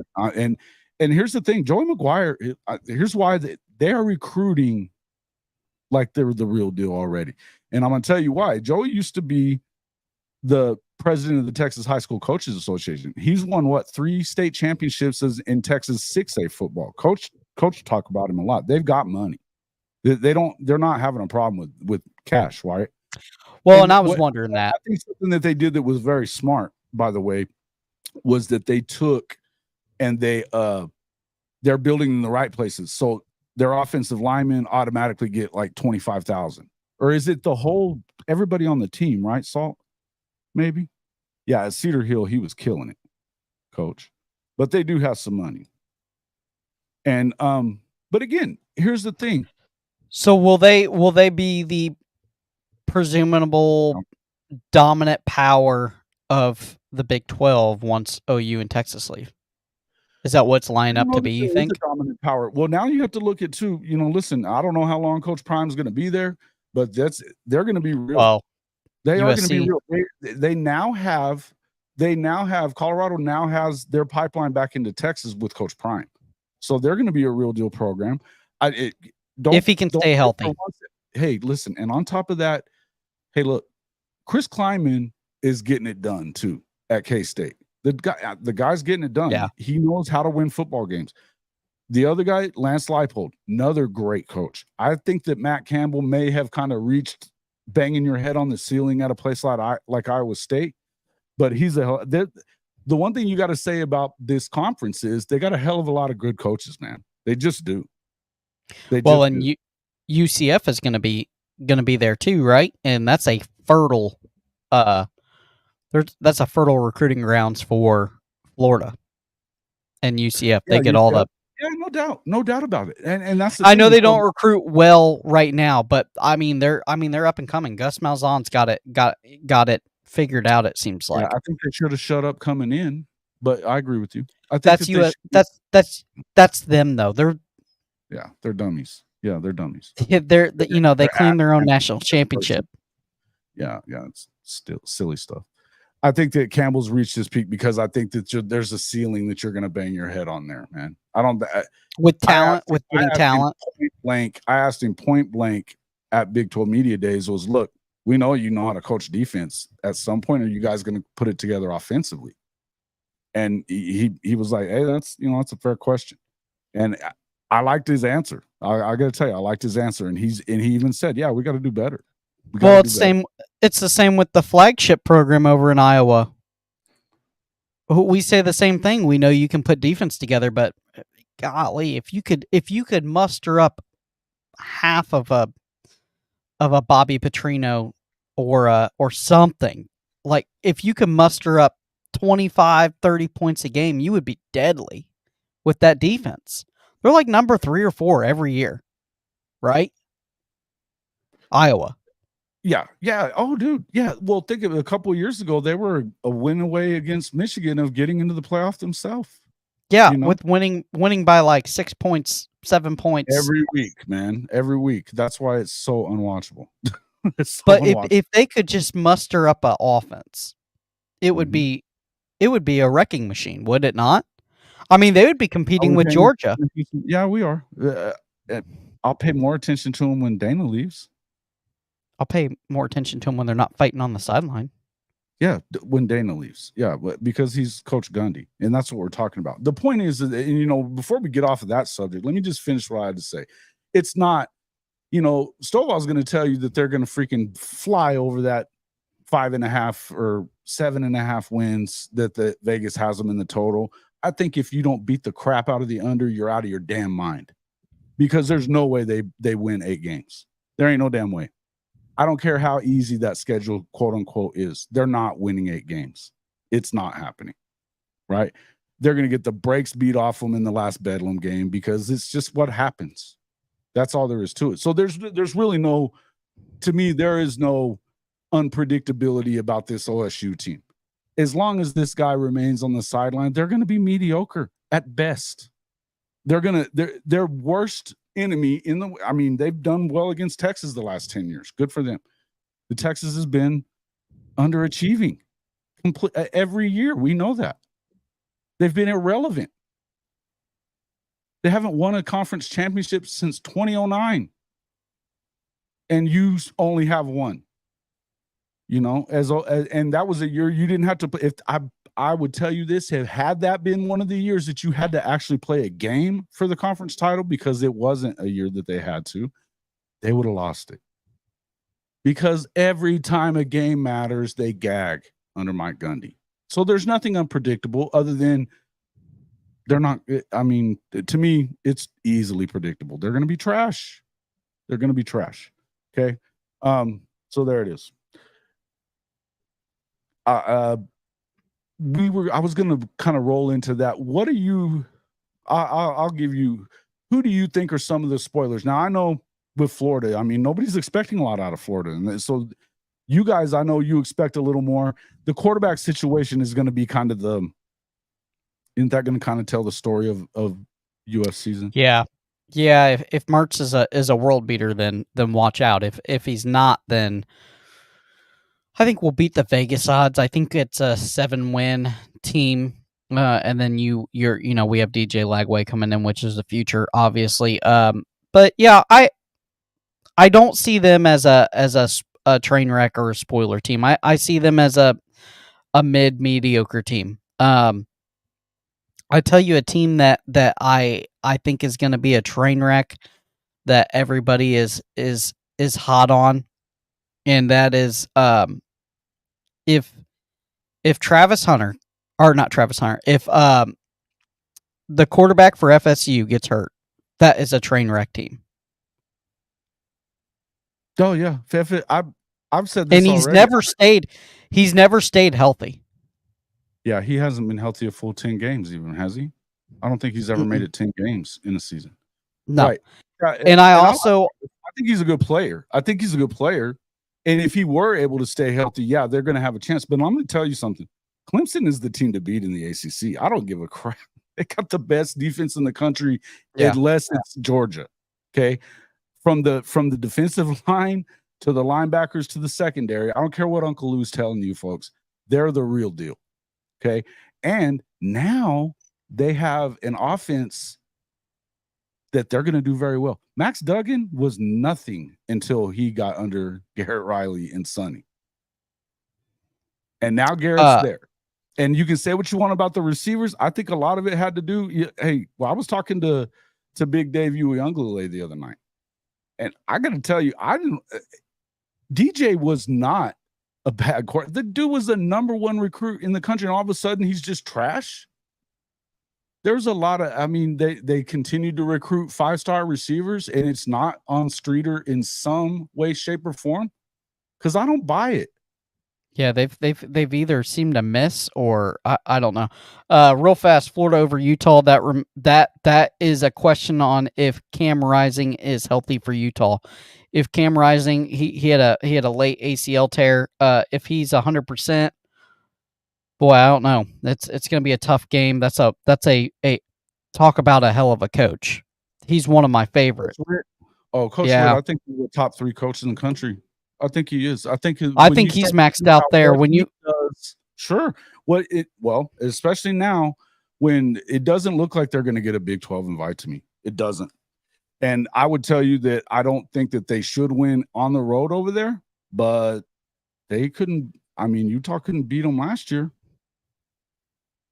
And here's the thing, Joey McGuire, here's why they are recruiting like they're the real deal already. And I'm going to tell you why. Joey used to be the president of the Texas High School Coaches Association. He's won 3 state championships in Texas 6A football. Coach talk about him a lot. They've got money. They're not having a problem with cash, right? Well, and I was wondering that. I think something that they did that was very smart, by the way, was that they took and they're building in the right places. So their offensive linemen automatically get like $25,000. Or is it the whole everybody on the team, right? Salt, maybe. Yeah, at Cedar Hill, he was killing it, coach. But they do have some money. And but again, here's the thing. So will they be the presumable dominant power of the Big 12 once OU and Texas leave? Is that what's lining up to be, you think? A dominant power. Well, now you have to look at too, listen, I don't know how long Coach Prime's going to be there, but they're going to be real. Well, they are going to be real. They now have Colorado now has their pipeline back into Texas with Coach Prime. So they're going to be a real deal program. If he can stay healthy. Hey, listen, and on top of that, hey, look, Chris Klieman is getting it done too at K-State. The guy's getting it done. Yeah. He knows how to win football games. The other guy, Lance Leipold, another great coach. I think that Matt Campbell may have kind of reached banging your head on the ceiling at a place like Iowa State, but the one thing you got to say about this conference is they got a hell of a lot of good coaches, man. They just do. UCF is going to be there too, right? And that's a fertile that's a fertile recruiting grounds for Florida and UCF. They get all the no doubt about it. And that's I know they don't recruit well right now, but I mean they're up and coming. Gus Malzahn's got it figured out. It seems like. Yeah, I think they should have shut up coming in, but I agree with you. I think that's them though. They're dummies. Yeah, they're dummies. They claim their own national championship. Yeah, it's still silly stuff. I think that Campbell's reached his peak because I think that there's a ceiling that you're going to bang your head on there, man. With talent. I asked him point blank at Big 12 Media Days was, look, we know you know how to coach defense. At some point, are you guys going to put it together offensively? And he was like, hey, that's a fair question. And I liked his answer. I got to tell you, I liked his answer. And he even said, yeah, we got to do better. Well, it's the same with the flagship program over in Iowa. We say the same thing. We know you can put defense together, but golly, if you could muster up half of a Bobby Petrino or something, like if you could muster up 25, 30 points a game, you would be deadly with that defense. They're like number 3 or 4 every year, right? Iowa. Yeah. Oh, dude. Yeah. Well, think of it. A couple of years ago, they were a win away against Michigan of getting into the playoff themselves. Yeah, with winning by like 6 points, 7 points every week, man. Every week. That's why it's so unwatchable. If they could just muster up an offense, it would be a wrecking machine, would it not? I mean, they would be competing with Georgia. Yeah, we are. I'll pay more attention to them when Dana leaves. I'll pay more attention to them when they're not fighting on the sideline. Yeah, when Dana leaves. Yeah, because he's Coach Gundy, and that's what we're talking about. The point is that, before we get off of that subject, let me just finish what I had to say. It's not, Stovall's going to tell you that they're going to freaking fly over that 5.5 or 7.5 wins that the Vegas has them in the total. I think if you don't beat the crap out of the under, you're out of your damn mind, because there's no way they win 8 games. There ain't no damn way. I don't care how easy that schedule, quote unquote, is. They're not winning 8 games. It's not happening, right? They're going to get the brakes beat off them in the last Bedlam game because it's just what happens. That's all there is to it. So there's really no, to me, there is no unpredictability about this OSU team. As long as this guy remains on the sideline, they're going to be mediocre at best. Their worst enemy they've done well against Texas the last 10 years. Good for them. The Texas has been underachieving every year. We know that. They've been irrelevant. They haven't won a conference championship since 2009. And you only have one. And that was a year you didn't have to play. If I would tell you this, had that been one of the years that you had to actually play a game for the conference title, because it wasn't a year that they had to, they would have lost it. Because every time a game matters, they gag under Mike Gundy. So there's nothing unpredictable other than they're not. I mean, to me, it's easily predictable. They're going to be trash. They're going to be trash. Okay. So So there it is. I was going to kind of roll into that. What are you? I'll give you. Who do you think are some of the spoilers? Now I know with Florida, I mean nobody's expecting a lot out of Florida, and so you guys, I know you expect a little more. The quarterback situation is going to be kind of the. Isn't that going to kind of tell the story of UF season? Yeah. If Mertz is a world beater, then watch out. If he's not, then I think we'll beat the Vegas odds. I think it's a 7-win team, and then we have DJ Lagway coming in, which is the future, obviously. But yeah, I don't see them as a train wreck or a spoiler team. I see them as a mediocre team. I tell you a team that I think is going to be a train wreck that everybody is hot on, and that is if Travis Hunter, or not Travis Hunter, if the quarterback for FSU gets hurt, that is a train wreck team. Oh yeah, I've said this, and he's already. never stayed healthy. Yeah, he hasn't been healthy a full 10 games, even, has he? I don't think he's ever made it 10 games in a season. No. Right. And I think he's a good player. And if he were able to stay healthy, yeah, they're going to have a chance. But I'm going to tell you something. Clemson is the team to beat in the ACC. I don't give a crap. They got the best defense in the country, unless it's Georgia. Okay. From the defensive line to the linebackers to the secondary. I don't care what Uncle Lou's telling you, folks. They're the real deal. Okay. And now they have an offense that they're going to do very well. Max Duggan was nothing until he got under Garrett Riley and Sonny. And now Garrett's there. And you can say what you want about the receivers. I think a lot of it had to do. I was talking to Big Dave Uiagalelei the other night. And I got to tell you, DJ was not a bad quarterback. The dude was the number one recruit in the country, and all of a sudden he's just trash. There's a lot of, they continue to recruit 5-star receivers, and it's not on Streeter in some way, shape, or form, because I don't buy it. Yeah, they've either seemed to miss or I don't know. Real fast, Florida over Utah. That is a question on if Cam Rising is healthy for Utah. If Cam Rising, he had a late ACL tear. If he's 100%, boy, I don't know. It's going to be a tough game. That's a talk about a hell of a coach. He's one of my favorites. Oh, Coach yeah. Witt, I think he's the top 3 coaches in the country. I think he is. I think he's maxed out there. When you sure, especially now when it doesn't look like they're going to get a Big 12 invite to me. It doesn't. And I would tell you that I don't think that they should win on the road over there, but they couldn't. Utah couldn't beat them last year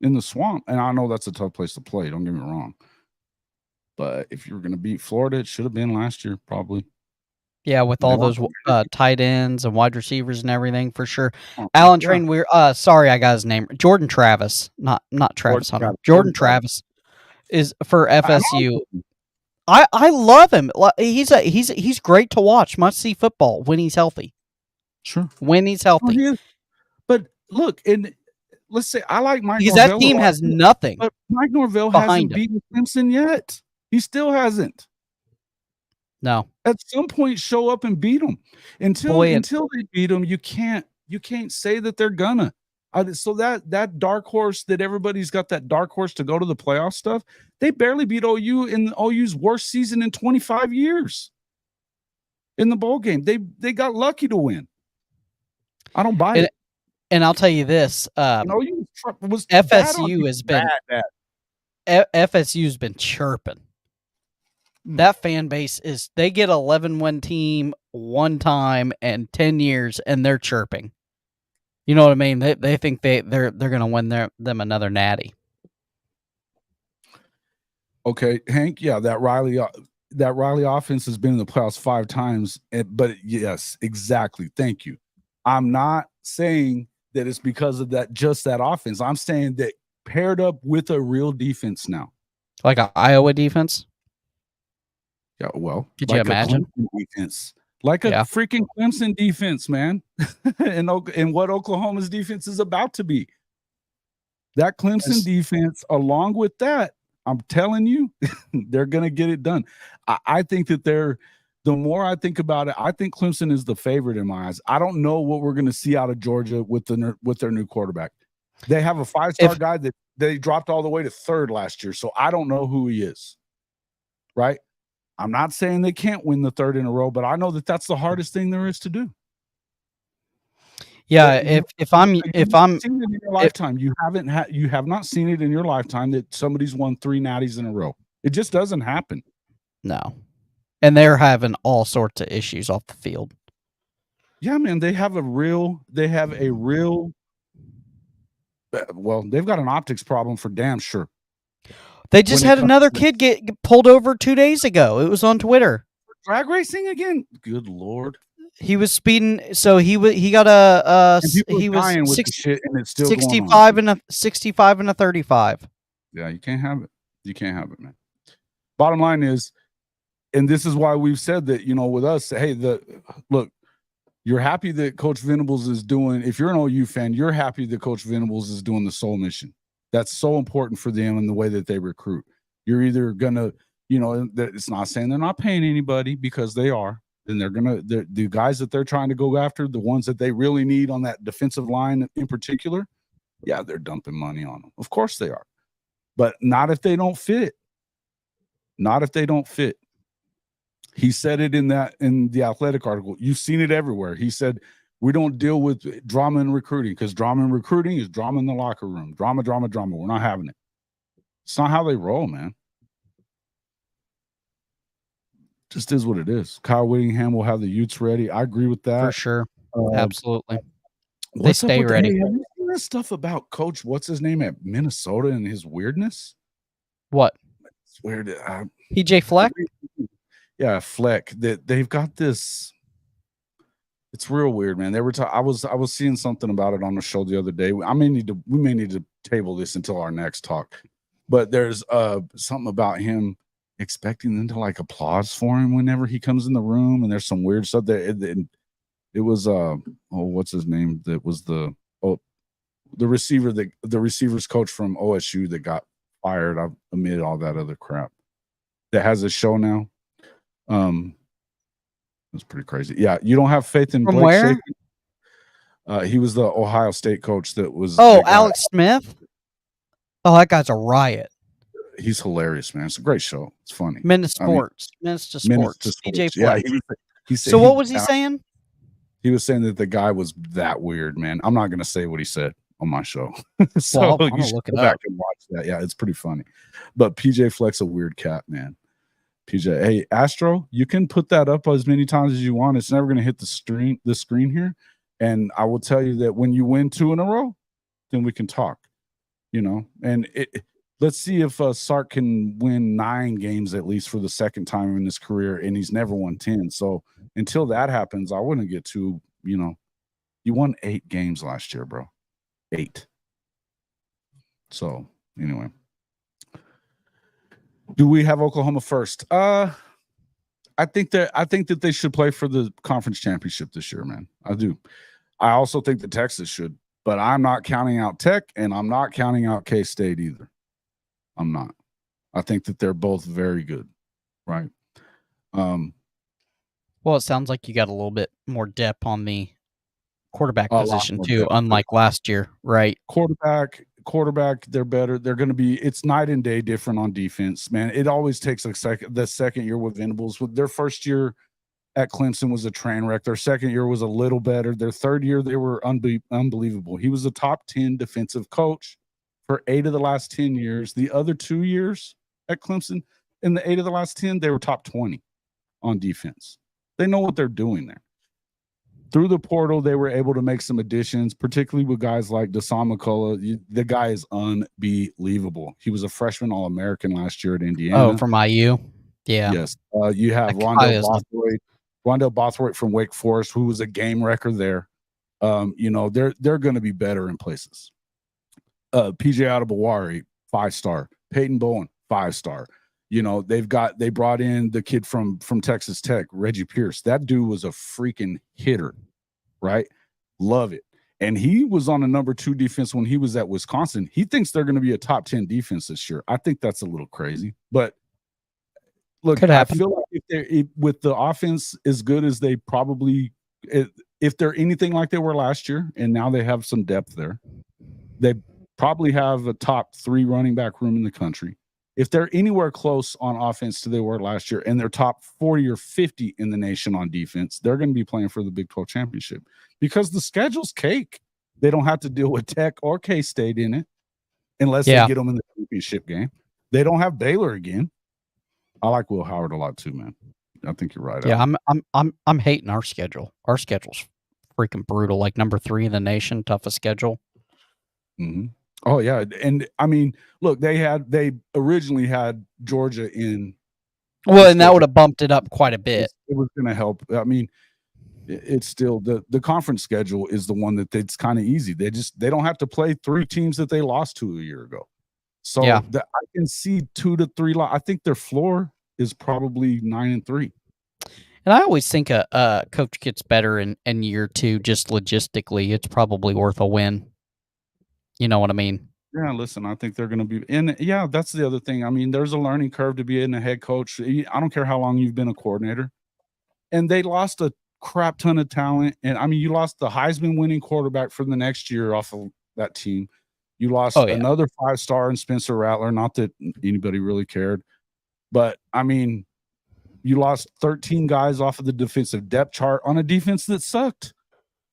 in the swamp. And I know that's a tough place to play. Don't get me wrong. But if you're going to beat Florida, it should have been last year, probably. Yeah, with all those tight ends and wide receivers and everything, for sure. Oh, Alan Trainwreck, sorry, I got his name. Jordan Travis, not Travis Hunter. Jordan Travis is for FSU. I love him. He's great to watch. Must see football when he's healthy. Sure, when he's healthy. Oh, but look, and let's say I like Mike because Norvell, that team has nothing. But Mike Norvell hasn't beaten Clemson yet. He still hasn't. No. At some point, show up and beat them. Until they beat them, you can't say that they're gonna. So that dark horse that everybody's got, that dark horse to go to the playoff stuff, they barely beat OU in OU's worst season in 25 years. In the bowl game, they got lucky to win. I don't buy it. And I'll tell you this: FSU has been FSU's been chirping. That fan base they get 11-win team one time in 10 years, and they're chirping. You know what I mean? They think they're going to win them another natty. Okay, Hank. Yeah, that Riley offense has been in the playoffs 5 times. But yes, exactly. Thank you. I'm not saying that it's because of just that offense. I'm saying that paired up with a real defense now, like an Iowa defense. Yeah, well, could you imagine? Defense, like a freaking Clemson defense, man. and what Oklahoma's defense is about to be. That Clemson defense, along with that, I'm telling you, they're going to get it done. I think that the more I think about it, I think Clemson is the favorite in my eyes. I don't know what we're going to see out of Georgia with their new quarterback. They have a 5-star guy that they dropped all the way to 3rd last year, so I don't know who he is, right? I'm not saying they can't win the 3rd in a row, but I know that that's the hardest thing there is to do. Yeah, but if I'm seen it in your lifetime, you have not seen it in your lifetime that somebody's won 3 natties in a row. It just doesn't happen. No. And they're having all sorts of issues off the field. Yeah, man, they've got an optics problem for damn sure. They just had another kid get pulled over 2 days ago. It was on Twitter. Drag racing again? Good Lord. He was speeding, so he got a he was 65 and a 35. Yeah, you can't have it. You can't have it, man. Bottom line is, and this is why we've said that, with us, hey, look, you're happy that Coach Venables is doing, if you're an OU fan, you're happy that Coach Venables is doing the soul mission. That's so important for them in the way that they recruit. You're either gonna, it's not saying they're not paying anybody, because they are. Then the guys that they're trying to go after, the ones that they really need on that defensive line in particular, yeah, they're dumping money on them. Of course they are. But not if they don't fit. Not if they don't fit. He said it in the Athletic article. You've seen it everywhere. He said, we don't deal with drama in recruiting, because drama in recruiting is drama in the locker room. Drama, drama, drama. We're not having it. It's not how they roll, man. Just is what it is. Kyle Whittingham will have the Utes ready. I agree with that. For sure. Absolutely. They stay ready. Have you seen this stuff about Coach, what's his name, at Minnesota and his weirdness? What? It's weird. PJ Fleck? Yeah, Fleck. They've got this. It's real weird, man. They were I was seeing something about it on the show the other day. We may need to table this until our next talk. But there's something about him expecting them to like applause for him whenever he comes in the room, and there's some weird stuff there. It was what's his name? That was the receivers coach from OSU that got fired amid all that other crap. That has a show now. It's pretty crazy. Yeah, you don't have faith in from Blake where? Shapen? He was the Ohio State coach that was. Oh, Alex Smith. Oh, that guy's a riot. He's hilarious, man. It's a great show. It's funny. Minute Sports. Minutes to Sports. PJ Fleck. Yeah, so what was he saying? He was saying that the guy was that weird, man. I'm not going to say what he said on my show. So well, I'll you should look it go back up and watch that. Yeah, it's pretty funny. But PJ Fleck's a weird cat, man. PJ, hey, Astro, you can put that up as many times as you want. It's never going to hit the screen here. And I will tell you that when you win 2 in a row, then we can talk, and let's see if Sark can win 9 games at least for the second time in his career, and he's never won 10. So until that happens, I wouldn't get too, you won 8 games last year, bro. 8. So anyway. Do we have Oklahoma first? I think that they should play for the conference championship this year, man. I do. I also think that Texas should, but I'm not counting out Tech, and I'm not counting out K-State either. I'm not. I think that they're both very good, right? Well, it sounds like you got a little bit more depth on the quarterback position too, unlike last year, right? Quarterback, they're better. They're going to be. It's night and day different on defense, man. It always takes the second year with Venables. With their first year at Clemson was a train wreck. Their second year was a little better. Their third year, they were unbelievable. He was a top 10 defensive coach for 8 of the last 10 years. The other 2 years at Clemson, in the 8 of the last 10, they were top 20 on defense. They know what they're doing there. Through the portal, they were able to make some additions, particularly with guys like Dasan McCullough. The guy is unbelievable. He was a freshman All-American last year at Indiana. Oh, from IU? Yeah. Yes. You have Rondell Bothroyd from Wake Forest, who was a game wrecker there. They're going to be better in places. PJ Adebawari, 5-star. Peyton Bowen, 5-star. You know, they brought in the kid from Texas Tech, Reggie Pierce. That dude was a freaking hitter, right? Love it. And he was on a number 2 defense when he was at Wisconsin. He thinks they're going to be a top 10 defense this year. I think that's a little crazy, but look, I feel like with the offense as good as they probably, if they're anything like they were last year, and now they have some depth there, they probably have a top 3 running back room in the country. If they're anywhere close on offense to they were last year, and they're top 40 or 50 in the nation on defense, they're going to be playing for the Big 12 championship because the schedule's cake. They don't have to deal with Tech or K-State in it unless they get them in the championship game. They don't have Baylor again. I like Will Howard a lot too, man. I think you're right. Yeah, I'm hating our schedule. Our schedule's freaking brutal. Like number 3 in the nation, toughest schedule. Mm-hmm. Oh yeah, and I mean, look, they originally had Georgia in. Well, and that would have bumped it up quite a bit. It was going to help. I mean, it's still the conference schedule is the one that it's kind of easy. They don't have to play 3 teams that they lost to a year ago. So I can see 2 to 3. I think their floor is probably 9-3. And I always think a coach gets better in year 2, just logistically. It's probably worth a win. You know what I mean? Yeah, listen, I think they're going to be – and, yeah, that's the other thing. I mean, there's a learning curve to being a head coach. I don't care how long you've been a coordinator. And they lost a crap ton of talent. And, I mean, you lost the Heisman-winning quarterback for the next year off of that team. You lost another 5-star in Spencer Rattler, not that anybody really cared. But, I mean, you lost 13 guys off of the defensive depth chart on a defense that sucked.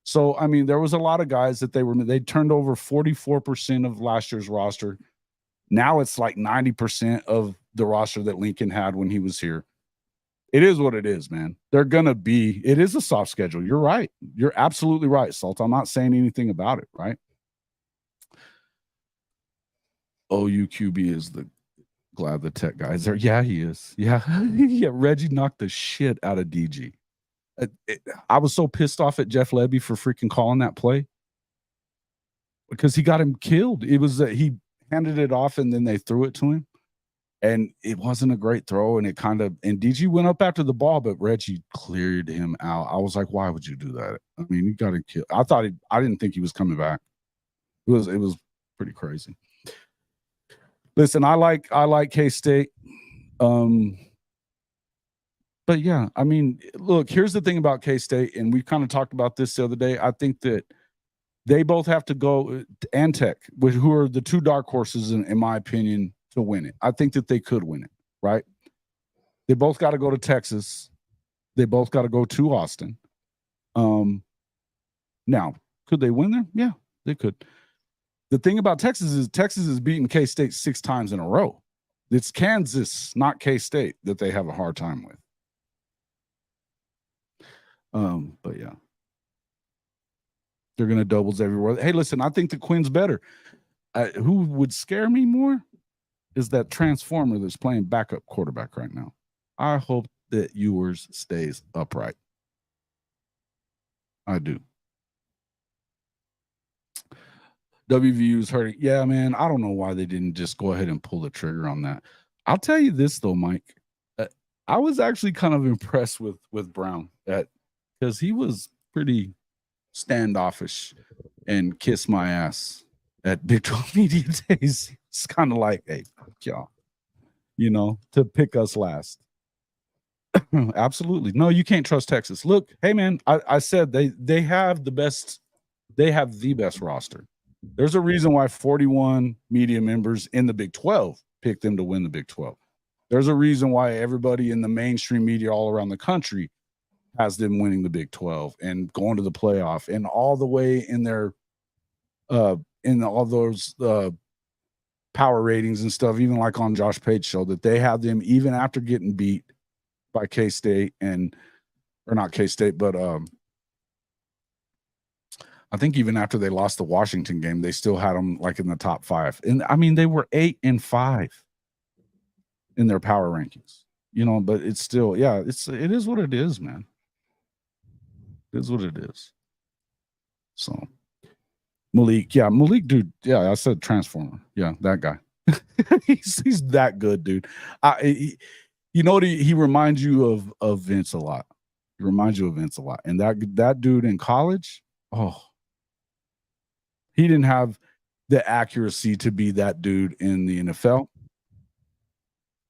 So, I mean, there was a lot of guys that they turned over 44% of last year's roster. Now it's like 90% of the roster that Lincoln had when he was here. It is what it is, man. It is a soft schedule. You're right. You're absolutely right, Salt. I'm not saying anything about it, right? OU QB is glad the Tech guys there. Yeah, he is. Yeah. Yeah, Reggie knocked the shit out of DG. I was so pissed off at Jeff Lebby for freaking calling that play because he got him killed. It was he handed it off and then they threw it to him, and it wasn't a great throw. And and DG went up after the ball, but Reggie cleared him out. I was like, why would you do that? I mean, you got him killed. I didn't think he was coming back. It was pretty crazy. Listen, I like K-State. But yeah, I mean, look, here's the thing about K-State, and we kind of talked about this the other day. I think that they both have to go, and Tech, who are the 2 dark horses, in my opinion, to win it. I think that they could win it, right? They both got to go to Texas. They both got to go to Austin. Now, could they win there? Yeah, they could. The thing about Texas is beating K-State 6 times in a row. It's Kansas, not K-State, that they have a hard time with. But yeah, they're gonna doubles everywhere. Hey, listen, I think the Quinn's better. Who would scare me more is that transformer that's playing backup quarterback right now. I hope that Ewers stays upright. I do. WVU's hurting. Yeah, man. I don't know why they didn't just go ahead and pull the trigger on that. I'll tell you this though, Mike. I was actually kind of impressed with Brown because he was pretty standoffish and kiss my ass at Big 12 Media Days. It's kind of like, hey, fuck y'all, to pick us last. Absolutely. No, you can't trust Texas. Look, hey, man, I said they have the best roster. There's a reason why 41 media members in the Big 12 picked them to win the Big 12. There's a reason why everybody in the mainstream media all around the country has them winning the Big 12 and going to the playoff and all the way in their in all those power ratings and stuff, even like on Josh Page's show, that they have them even after getting beat by K-State or not K-State, but I think even after they lost the Washington game, they still had them like in the top 5. And I mean, they were 8-5 in their power rankings, but it's still, yeah, it is what it is, man. It is what it is. So Malik, dude, yeah, I said transformer. Yeah, that guy. he's that good, dude. You know what? He reminds you of Vince a lot. He reminds you of Vince a lot. And that dude in college, he didn't have the accuracy to be that dude in the NFL.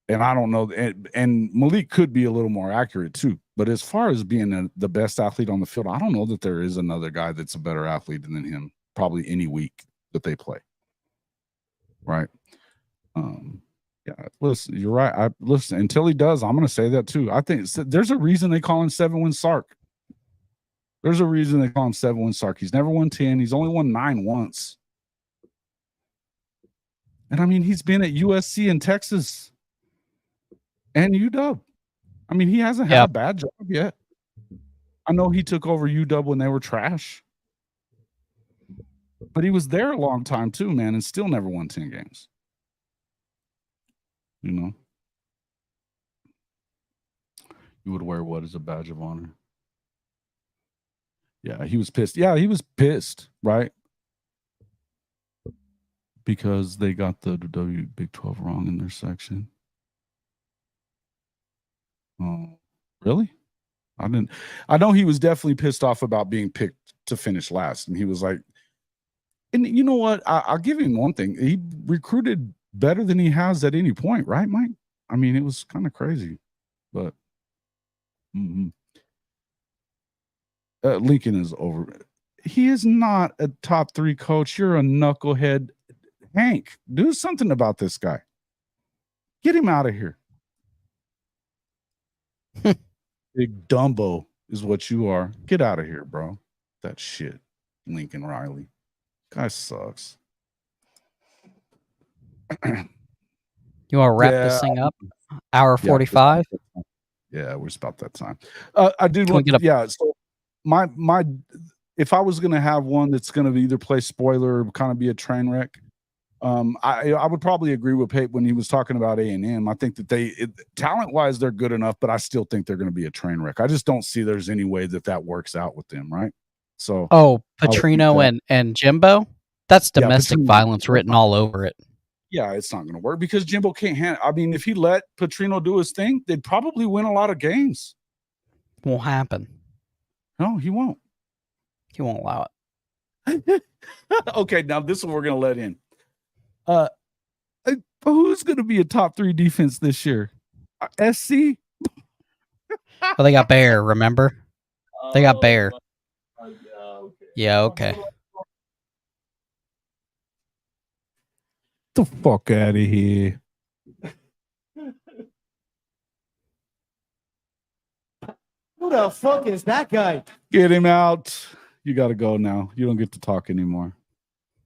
And I don't know. And Malik could be a little more accurate too. But as far as being the best athlete on the field, I don't know that there is another guy that's a better athlete than him, probably any week that they play. Right. Yeah, listen, you're right. Listen, until he does, I'm going to say that too. I think there's a reason they call him 7-win Sark. There's a reason they call him 7-win Sark. He's never won 10. He's only won 9 once. And I mean, he's been at USC and Texas and UW. I mean, he hasn't had a bad job yet. I know he took over UW when they were trash. But he was there a long time too, man, and still never won 10 games. You know? You would wear what as a badge of honor? Yeah, he was pissed. Yeah, he was pissed, right? Because they got the Big 12 wrong in their section. Oh, really? I know he was definitely pissed off about being picked to finish last. And he was like, and you know what? I'll give him one thing. He recruited better than he has at any point, right, Mike? I mean, it was kind of crazy, but Lincoln is over. He is not a top 3 coach. You're a knucklehead. Hank, do something about this guy. Get him out of here. Big Dumbo is what you are. Get out of here, bro. That shit. Lincoln Riley. Guy sucks. You want to wrap this thing up? Hour 45? Yeah, we're about that time. I do want so my if I was gonna have one that's gonna either play spoiler or kind of be a train wreck, I would probably agree with Pate when he was talking about A&M. I think that talent-wise, they're good enough, but I still think they're going to be a train wreck. I just don't see there's any way that works out with them, right? So, Petrino and Jimbo? That's domestic violence written all over it. Yeah, it's not going to work because Jimbo can't handle. I mean, if he let Petrino do his thing, they'd probably win a lot of games. Won't happen. No, he won't. He won't allow it. Okay, now this is what we're going to let in. Who's going to be a top 3 defense this year? SC? Well, they got Bear, remember? They got Bear. Yeah, okay. Get the fuck out of here. Who the fuck is that guy? Get him out. You got to go now. You don't get to talk anymore.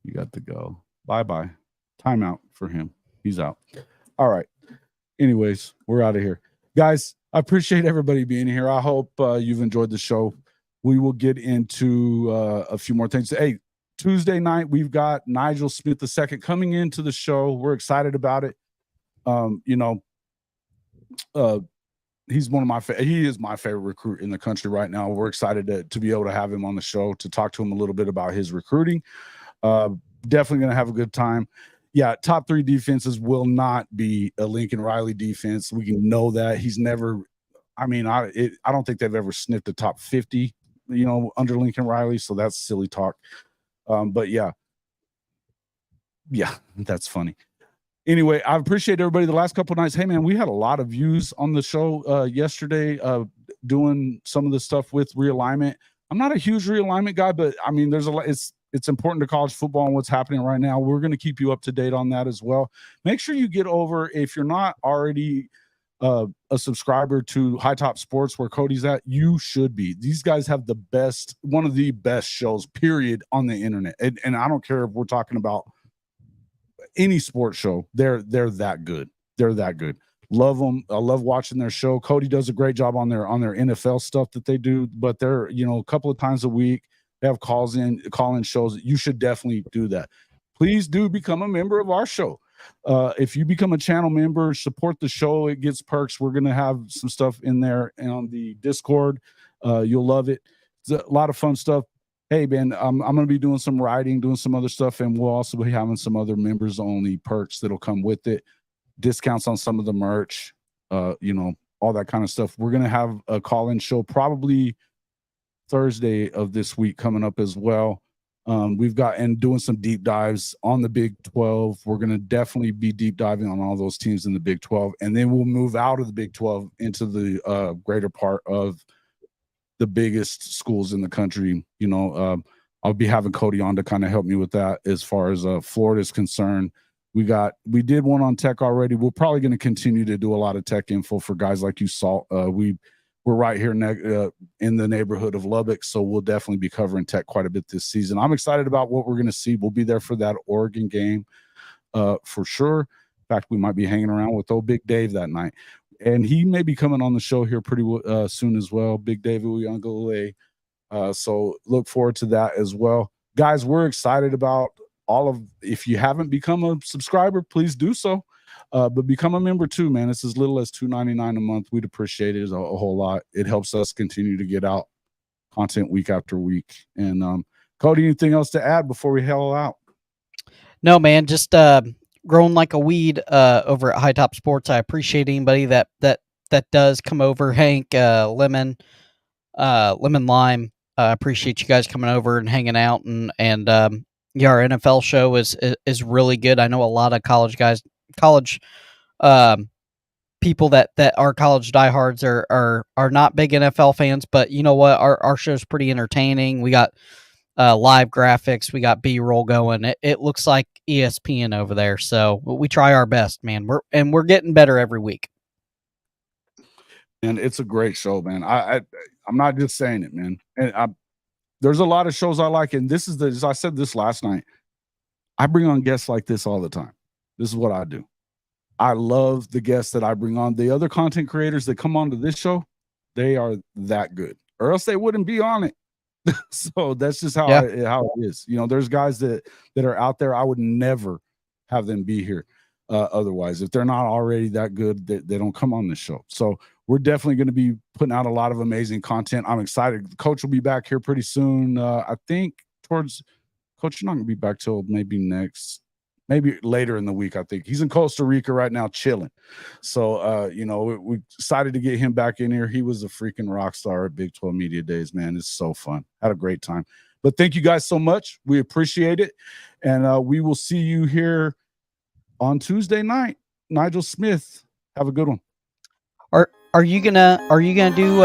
You got to go. Bye-bye. Timeout for him. He's out. All right. Anyways, we're out of here. Guys, I appreciate everybody being here. I hope you've enjoyed the show. We will get into a few more things. Hey, Tuesday night, we've got Nigel Smith II coming into the show. We're excited about it. He's one of he is my favorite recruit in the country right now. We're excited to be able to have him on the show to talk to him a little bit about his recruiting. Definitely going to have a good time. Yeah, top 3 defenses will not be a Lincoln Riley defense. We can know that. He's never – I mean, I don't think they've ever sniffed the top 50, under Lincoln Riley, so that's silly talk. But, yeah, that's funny. Anyway, I appreciate everybody the last couple of nights. Hey, man, we had a lot of views on the show yesterday doing some of the stuff with realignment. I'm not a huge realignment guy, but, I mean, there's a lot – it's important to college football and what's happening right now. We're going to keep you up to date on that as well. Make sure you get over, if you're not already a subscriber to High Top Sports where Cody's at, you should be. These guys have one of the best shows, period, on the internet. And I don't care if we're talking about any sports show. They're that good. They're that good. Love them. I love watching their show. Cody does a great job on their NFL stuff that they do, but they're, a couple of times a week. They have call-in shows. You should definitely do that. Please do become a member of our show. If you become a channel member, support the show. It gets perks. We're going to have some stuff in there and on the Discord. You'll love it. It's a lot of fun stuff. hey, man, I'm going to be doing some writing, doing some other stuff, and we'll also be having some other members-only perks that'll come with it, discounts on some of the merch, you know, all that kind of stuff. We're going to have a call-in show probably Thursday of this week coming up as well. We've got and doing some deep dives on the Big 12. We're going to definitely be deep diving on all those teams in the Big 12, and then we'll move out of the Big 12 into the greater part of the biggest schools in the country. You know, I'll be having Kody on to kind of help me with that as far as Florida is concerned. We did one on tech already. We're probably going to continue to do a lot of tech info for guys like you, Salt. We're right here in the neighborhood of Lubbock, so we'll definitely be covering tech quite a bit this season. I'm excited about what we're going to see. We'll be there for that Oregon game for sure. In fact, we might be hanging around with old Big Dave that night. And he may be coming on the show here pretty soon as well, Big David Uyunglele. So look forward to that as well. Guys, we're excited about if you haven't become a subscriber, please do so. But become a member too, man. It's as little as $2.99 a month. We'd appreciate it a whole lot. It helps us continue to get out content week after week. And Kody, anything else to add before we hell out? No, man, just growing like a weed over at High Top Sports. I appreciate anybody that does come over. Hank, Lemon Lime. Appreciate you guys coming over and hanging out, and yeah, our NFL show is really good. I know a lot of college people that are college diehards are not big NFL fans, but you know what? Our show's pretty entertaining. We got live graphics, we got B-roll going. It looks like ESPN over there, so we try our best, man. We're getting better every week. And it's a great show, man. I'm not just saying it, man. And there's a lot of shows I like, and this is as I said this last night. I bring on guests like this all the time. This is what I do. I love the guests that I bring on. The other content creators that come onto this show, they are that good, or else they wouldn't be on it. So that's just how it is. You know, there's guys that are out there. I would never have them be here otherwise. If they're not already that good, they don't come on this show. So we're definitely going to be putting out a lot of amazing content. I'm excited. Coach will be back here pretty soon. I think Coach, you're not going to be back till maybe later in the week. I think he's in Costa Rica right now chilling. So, you know, we decided to get him back in here. He was a freaking rock star at Big 12 Media Days, man. It's so fun. Had a great time. But thank you guys so much. We appreciate it. And we will see you here on Tuesday night. Nigel Smith, have a good one. Are you gonna do